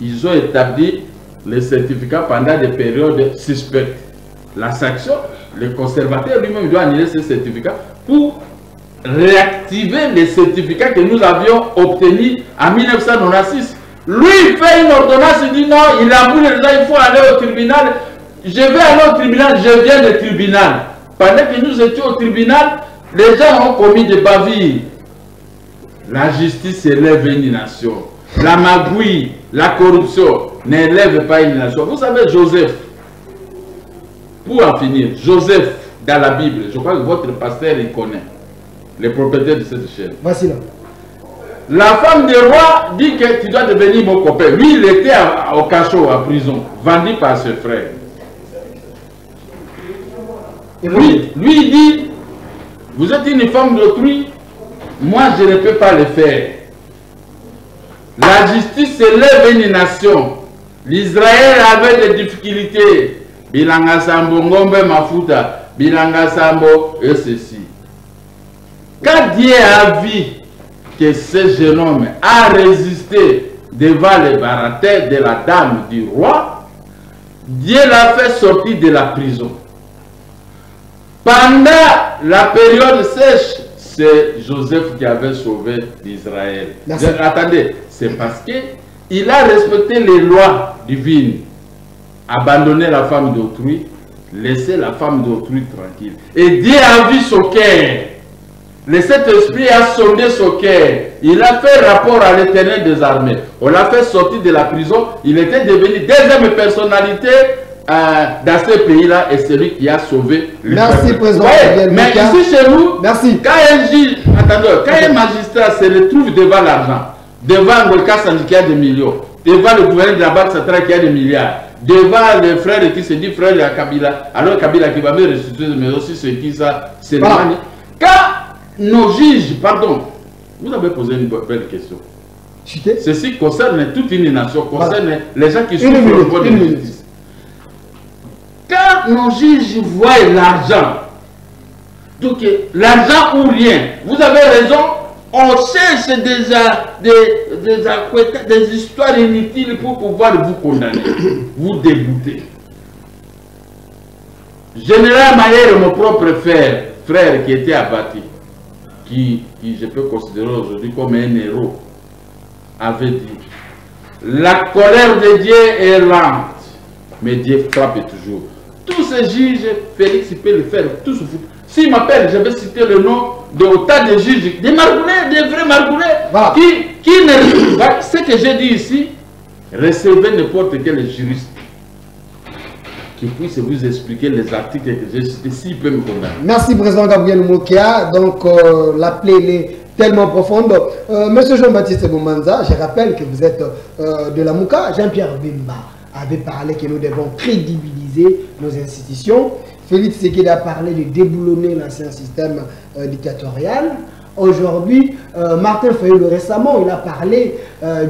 Ils ont établi les certificats pendant des périodes suspectes. La sanction, le conservateur lui-même doit annuler ces certificats pour réactiver les certificats que nous avions obtenus en 1996. Lui, il fait une ordonnance, il dit non, il a voulu, il faut aller au tribunal. Je vais aller au tribunal, je viens du tribunal. Pendant que nous étions au tribunal, les gens ont commis des bavures. La justice élève une nation. La magouille, la corruption n'élève pas une nation. Vous savez, Joseph, pour en finir, Joseph, dans la Bible, je crois que votre pasteur il connaît, les propriétaires de cette chaîne. Voici là. La femme du roi dit que tu dois devenir mon copain. Lui, il était au cachot, à prison, vendu par ses frères. Lui, il dit, vous êtes une femme d'autrui, moi je ne peux pas le faire. La justice élève une nation. L'Israël avait des difficultés. Bilanga Sambo, Ngombe Mafuta, Bilanga Sambo, et ceci. Quand Dieu a vu que ce jeune homme a résisté devant les baratés de la dame du roi, Dieu l'a fait sortir de la prison. Pendant la période sèche, c'est Joseph qui avait sauvé l'Israël. Attendez, c'est parce qu'il a respecté les lois divines, abandonné la femme d'autrui, laissé la femme d'autrui tranquille. Et Dieu a vu son cœur. Le Saint-Esprit a sondé son cœur. Il a fait rapport à l'Éternel des armées. On l'a fait sortir de la prison. Il était devenu deuxième personnalité dans ce pays-là et celui qui a sauvé le peuple. Merci, président. Ouais, mais ici chez nous, merci. Quand un juge, attendez, quand un magistrat se retrouve devant l'argent, devant Ngoïka Sanji qui a des millions, devant le gouverneur de la Banque centrale qui a des milliards, devant les frères qui se dit frère de Kabila, alors Kabila qui va me restituer, mais aussi ceux qui ça, c'est le mani. Quand nos juges, pardon, vous avez posé une belle question. Ceci concerne toute une nation, concerne les gens qui souffrent le poids de la justice. Quand nos juges voient l'argent, donc l'argent ou rien, vous avez raison, on cherche déjà des histoires inutiles pour pouvoir vous condamner, vous dégoûter. Général Mayer, mon propre frère qui était abattu, qui je peux considérer aujourd'hui comme un héros, avait dit, la colère de Dieu est lente, mais Dieu frappe toujours. Tous ces juges, Félix peut le faire, tous. S'il m'appelle, je vais citer le nom de autant de juges, des margoulets, des vrais margoulets, voilà. qui ne... Ce que j'ai dit ici, recevez n'importe quel juriste qui puisse vous expliquer les articles que j'ai cités, s'il peut me convaincre. Merci, Président Gabriel Mokia. Donc, la plaie est tellement profonde. Monsieur Jean-Baptiste Boumanza, je rappelle que vous êtes de la Mouka. Jean-Pierre Bemba avait parlé que nous devons crédibiliser nos institutions. Félix Tshisekedi a parlé de déboulonner l'ancien système dictatorial. Aujourd'hui, Martin Fayulu récemment, il a parlé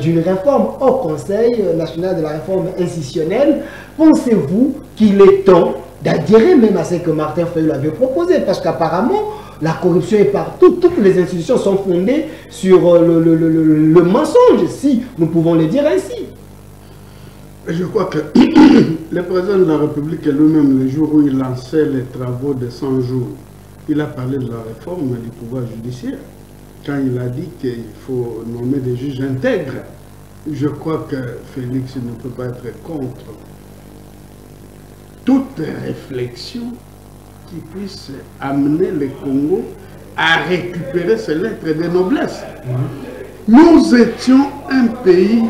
d'une réforme au Conseil national de la réforme institutionnelle. Pensez-vous qu'il est temps d'adhérer même à ce que Martin Fayulu avait proposé? Parce qu'apparemment, la corruption est partout. Toutes les institutions sont fondées sur le mensonge, si nous pouvons le dire ainsi. Je crois que le président de la République lui-même, le jour où il lançait les travaux de 100 jours, il a parlé de la réforme du pouvoir judiciaire. Quand il a dit qu'il faut nommer des juges intègres, je crois que Félix ne peut pas être contre toute réflexion qui puisse amener le Congo à récupérer ses lettres de noblesse. Nous étions un pays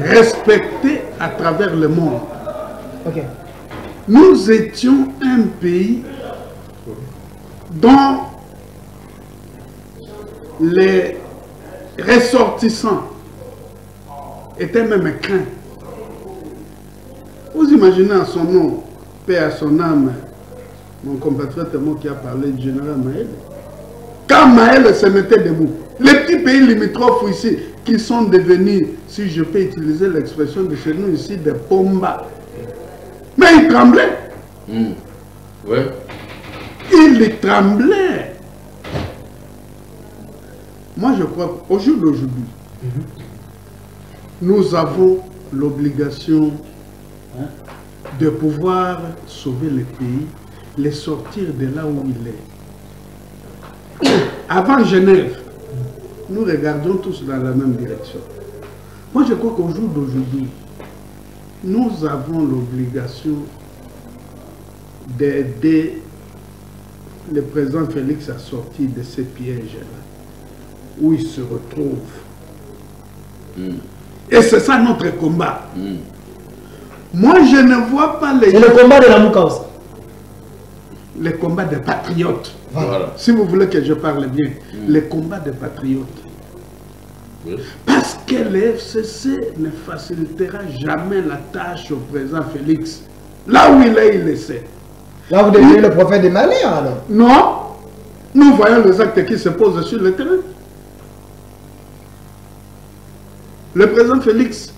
respecté à travers le monde. Okay. Nous étions un pays dont les ressortissants étaient même craints. Vous imaginez à son nom, paix à son âme, mon compatriote qui a parlé du général Maël. Quand Maël se mettait debout, les petits pays limitrophes ici, qui sont devenus, si je peux utiliser l'expression de chez nous ici, des pomba. Mais ils tremblaient. Ouais. Ils tremblaient. Moi, je crois qu'au jour d'aujourd'hui, nous avons l'obligation de pouvoir sauver le pays, les sortir de là où il est. Avant Genève, nous regardions tous dans la même direction. Moi, je crois qu'au jour d'aujourd'hui, nous avons l'obligation d'aider le président Félix à sortir de ces pièges-là, où il se retrouve. Et c'est ça notre combat. Moi, je ne vois pas les... C'est le combat de la Mouka aussi. Le combat des patriotes. Voilà. Si vous voulez que je parle bien, le combat des patriotes. Oui. Parce que le FCC ne facilitera jamais la tâche au président Félix. Là où il est, il le sait. Là, vous devenez le prophète des Maliens, alors. Non. Nous voyons les actes qui se posent sur le terrain. Le président Félix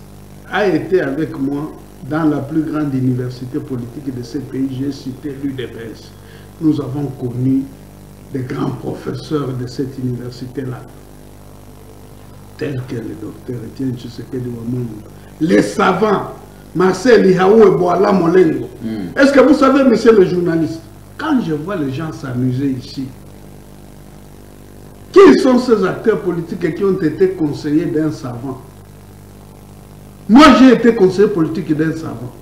a été avec moi dans la plus grande université politique de ce pays. J'ai cité l'UDPS. Nous avons connu des grands professeurs de cette université-là, tels que le docteur Etienne Tshisekedi Wamounou, les savants, Marcel Ihaou et Boala Molengo. Est-ce que vous savez, monsieur le journaliste, quand je vois les gens s'amuser ici, qui sont ces acteurs politiques qui ont été conseillers d'un savant? Moi, j'ai été conseiller politique d'un savant.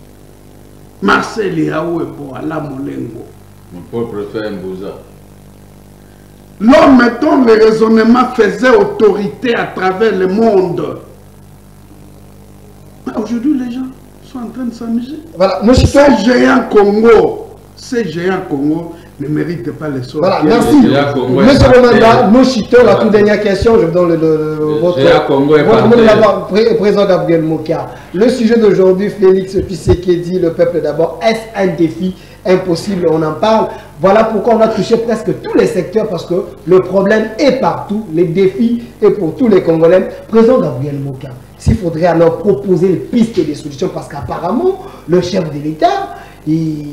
Marcel Ihaou et Boala Molengo. Mon propre frère Mbouza. L'homme dont le raisonnement faisait autorité à travers le monde. Aujourd'hui, les gens sont en train de s'amuser. Voilà, ces géants Congo ne méritent pas les sorts. Voilà, merci. Monsieur Romanda, nous chitons la toute dernière question. Je vous donne votre président Gabriel Mokia. Le sujet d'aujourd'hui, Félix Tshisekedi, le peuple d'abord, est-ce un défi impossible? On en parle. Voilà pourquoi on a touché presque tous les secteurs, parce que le problème est partout, les défis est pour tous les Congolais. Président Gabriel Mokia, s'il faudrait alors proposer les pistes et des solutions, parce qu'apparemment, le chef de l'État, il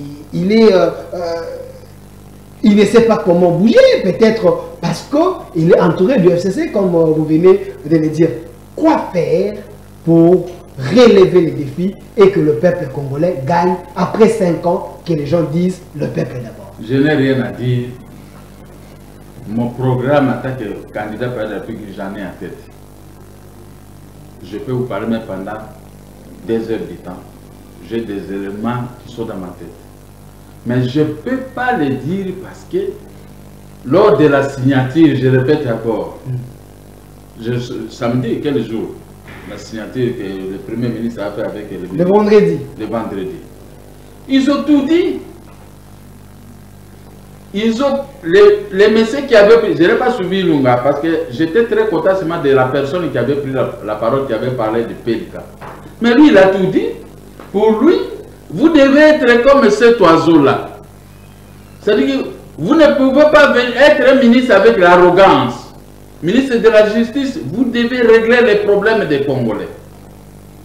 ne sait pas comment bouger, peut-être parce qu'il est entouré du FCC, comme vous venez de le dire. Quoi faire pour relever les défis et que le peuple congolais gagne après 5 ans, que les gens disent le peuple d'abord? Je n'ai rien à dire. Mon programme en tant que candidat par la République, j'en ai en tête. je peux vous parler même pendant des heures du temps. J'ai des éléments qui sont dans ma tête. Mais je ne peux pas les dire parce que lors de la signature, je répète encore, samedi, quel jour? La signature que le Premier ministre a fait avec le vendredi. Le vendredi. Ils ont tout dit. Ils ont, les messieurs qui avaient pris, je n'ai pas suivi Lunga parce que j'étais très content seulement de la personne qui avait pris la parole, qui avait parlé de Pelika. Mais lui, il a tout dit. Pour lui, vous devez être comme cet oiseau-là. C'est-à-dire que vous ne pouvez pas être un ministre avec l'arrogance. Ministre de la Justice, vous devez régler les problèmes des Congolais.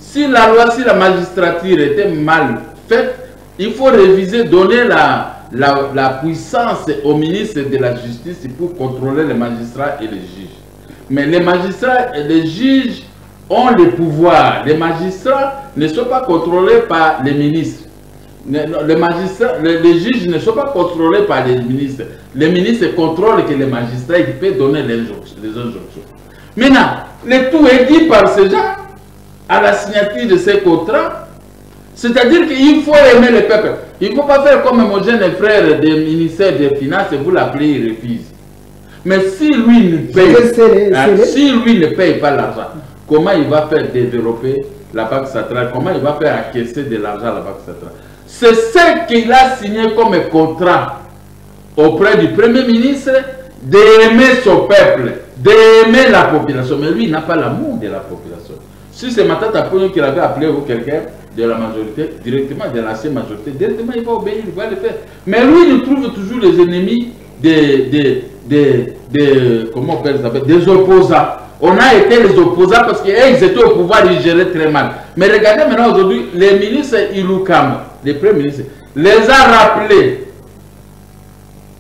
Si la loi, si la magistrature était mal faite, il faut réviser, donner la puissance au ministre de la Justice pour contrôler les magistrats et les juges. Mais les magistrats et les juges ont le pouvoir. Les magistrats ne sont pas contrôlés par les ministres. Les magistrats, les juges ne sont pas contrôlés par les ministres. Les ministres contrôlent que les magistrats qui peuvent donner les injonctions. Maintenant, le tout est dit par ces gens à la signature de ces contrats. C'est-à-dire qu'il faut aimer le peuple. Il ne faut pas faire comme mon jeune frère du ministère des Finances, vous l'appelez, il refuse. Mais si lui ne paye, si lui ne paye pas l'argent, comment il va faire développer la Banque centrale? Comment il va faire acquérir de l'argent à la Banque centrale? C'est ce qu'il a signé comme contrat auprès du Premier ministre, d'aimer son peuple, d'aimer la population. Mais lui, il n'a pas l'amour de la population. Si c'est Matata Pogno qui l'avait appelé ou quelqu'un de la majorité, directement de l'ancienne majorité, directement il va obéir, il va le faire. Mais lui, il trouve toujours les ennemis comment on peut les appeler, des opposants. On a été les opposants parce qu'ils étaient au pouvoir, ils géraient très mal. Mais regardez maintenant aujourd'hui, les ministres Iloukam, les premiers ministres, les a rappelés.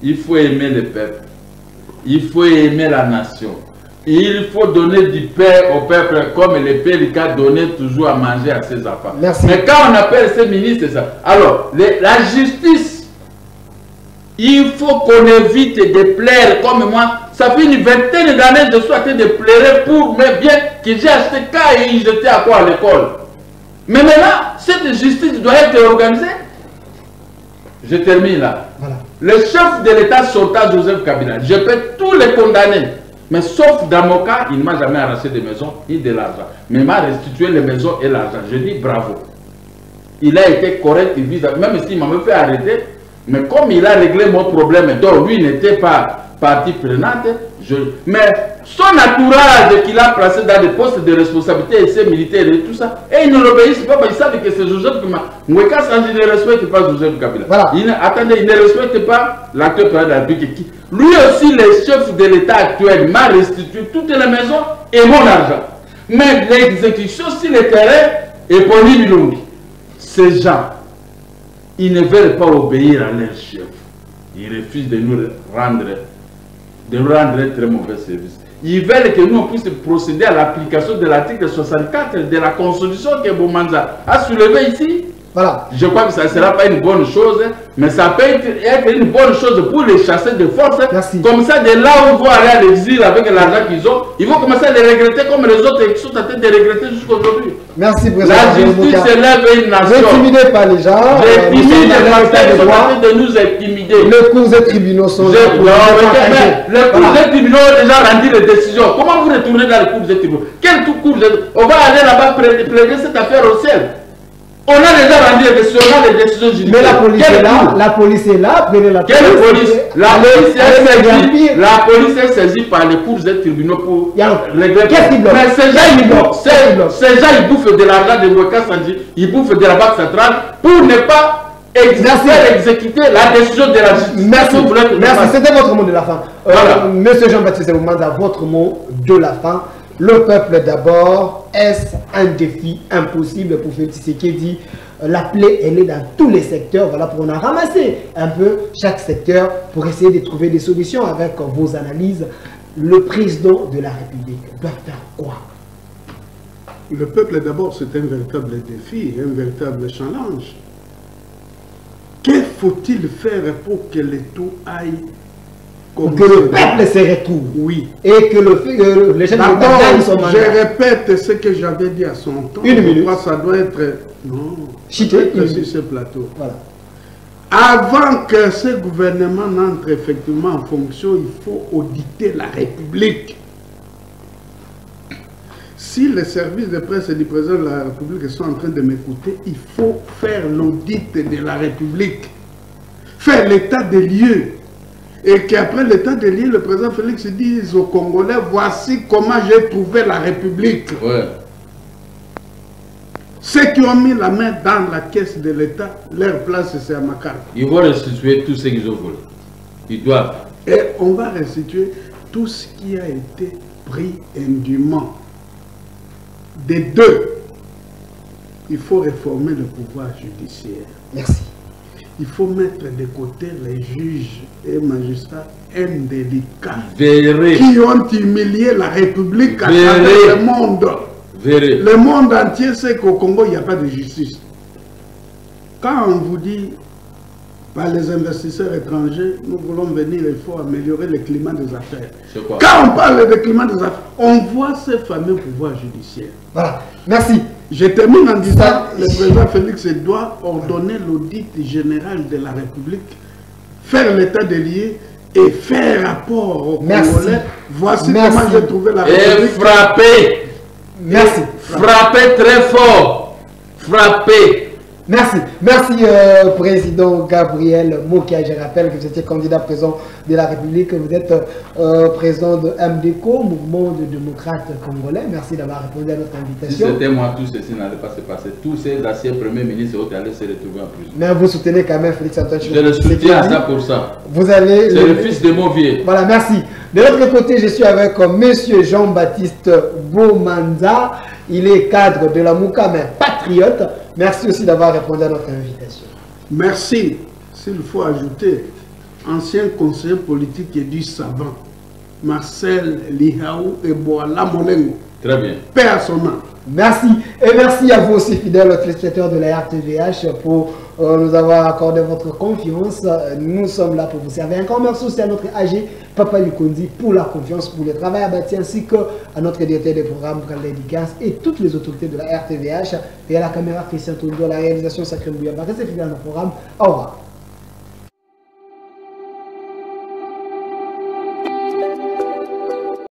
Il faut aimer le peuple. Il faut aimer la nation. Il faut donner du pain au peuple comme le Pelika donnait toujours à manger à ses enfants. Merci. Mais quand on appelle ces ministres, ça. Alors, la justice, il faut qu'on évite de plaire comme moi. Ça fait une vingtaine d'années de souhaiter de plaire pour mes biens que j'ai acheté quand j'étais à quoi à l'école. Mais maintenant, cette justice doit être organisée. Je termine là. Voilà. Le chef de l'État sortant, Joseph Kabila, je peux tous les condamner. Mais sauf dans mon cas, il ne m'a jamais arraché de maison ni de l'argent. Mais il m'a restitué les maisons et l'argent. Je dis bravo. Il a été correct, même s'il m'a fait arrêter. Mais comme il a réglé mon problème, donc lui n'était pas partie prenante, mais son entourage qu'il a placé dans des postes de responsabilité, et ses militaires et tout ça, et ils ne l'obéissent pas, ils savent que c'est Joseph Kabila. Mweka Sanji ne respecte pas Joseph Kabila. Voilà. Attendez, il ne respecte pas l'acteur président de la République. Lui aussi, le chef de l'État actuel m'a restitué toutes les maisons et mon argent. Mais l'exécution sur le terrain est pour lui. Ces gens, ils ne veulent pas obéir à leur chef. Ils refusent de nous rendre un très mauvais service. Ils veulent que nous on puisse procéder à l'application de l'article 64 de la Constitution que Boumanza a soulevé ici. Voilà. Je crois que ça ne sera pas une bonne chose, mais ça peut être une bonne chose pour les chasser de force. Merci. Comme ça, de là où ils vont aller à l'exil avec l'argent qu'ils ont, ils vont commencer à les regretter comme les autres qui sont en train de regretter jusqu'aujourd'hui. Merci, président. La justice élève une nation. N'intimidez pas les gens. J'intimide les Français, ils sont en train de nous intimider. Les cours et tribunaux sont là. Les cours et tribunaux ont déjà rendu les décisions. Comment vous retournez dans les cours et tribunaux? Quel cours? On va aller là-bas plaider cette affaire au ciel. On a déjà rendu les décisions, on a les décisions judiciaires. Mais la police est là, la police est là, prenez la police. Quelle police? La police est saisie par les cours et tribunaux pour régler. Qu'est-ce qu'ils bloquent? Mais ces gens, ils bouffent de l'argent de Mweka Sanji, ils bouffent de la Banque centrale pour ne pas exécuter la décision de la justice. Merci, merci. C'était votre mot de la fin. Voilà. Monsieur Jean-Baptiste Boumanza, votre mot de la fin. Le peuple d'abord, est-ce un défi impossible pour Félix Tshisekedi? La plaie, elle est dans tous les secteurs. Voilà, pour on a ramassé un peu chaque secteur pour essayer de trouver des solutions avec vos analyses. Le président de la République doit faire quoi? Le peuple d'abord, c'est un véritable défi, un véritable challenge. Que faut-il faire pour que les tout aillent Comme que le peuple se retrouve. Oui. Et que les chefs d'État gagnent son mandat. Je répète ce que j'avais dit à son temps. Une minute. Ça doit être... Non. Chité, sur ce plateau. Voilà. Avant que ce gouvernement n'entre effectivement en fonction, il faut auditer la République. Si les services de presse du président de la République sont en train de m'écouter, il faut faire l'audit de la République. Faire l'état des lieux. Et qu'après l'état des lieux, le président Félix dise aux Congolais, voici comment j'ai trouvé la République. Ouais. Ceux qui ont mis la main dans la caisse de l'État, leur place c'est à Makar. Ils vont restituer tout ce qu'ils ont volé. Ils doivent. Et on va restituer tout ce qui a été pris indûment. Des deux, il faut réformer le pouvoir judiciaire. Merci. Il faut mettre de côté les juges et magistrats indélicats Verrez. qui ont humilié la République à travers le monde. Verrez. Le monde entier sait qu'au Congo, il n'y a pas de justice. Quand on vous dit par les investisseurs étrangers, nous voulons venir, il faut améliorer le climat des affaires. C'est quoi? Quand on parle de climat des affaires, on voit ce fameux pouvoir judiciaire. Voilà. Merci. Je termine en disant que le président Félix doit ordonner l'audit général de la République, faire l'état des lieux et faire rapport au Congolais. Voici comment j'ai trouvé la République. Et frapper. Merci. Frapper très fort. Frapper. Merci. Merci, Président Gabriel Mokia. Je rappelle que vous étiez candidat présent de la République. Vous êtes président de MDCO, Mouvement de démocrates congolais. Merci d'avoir répondu à notre invitation. Si c'était moi, tout ceci n'allait pas se passer. Tous ces anciens premiers ministres allaient se retrouver en prison. Mais vous soutenez quand même Félix Antoine Je le soutiens à 100%. Vous allez... C'est le fils de Mauvier. Voilà, merci. De l'autre côté, je suis avec M. Jean-Baptiste Bomanza. Il est cadre de la Mouka, mais patriote. Merci aussi d'avoir répondu à notre invitation. Merci. S'il faut ajouter, ancien conseiller politique et du savant, Marcel Lihaou et Boala Molengo. Très bien. Paix à son nom. Merci. Et merci à vous aussi, fidèles téléspectateurs de la RTVH, pour nous avoir accordé votre confiance. Nous sommes là pour vous servir. Encore merci aussi à notre AG, Papa Lukondi, pour la confiance, pour le travail abattu, ainsi qu'à notre directeur des programmes, Khaled Dikas, et toutes les autorités de la RTVH, et à la caméra Christian Tondo, la réalisation Sacré Mbouya. Restez fidèles à nos programmes. Au revoir.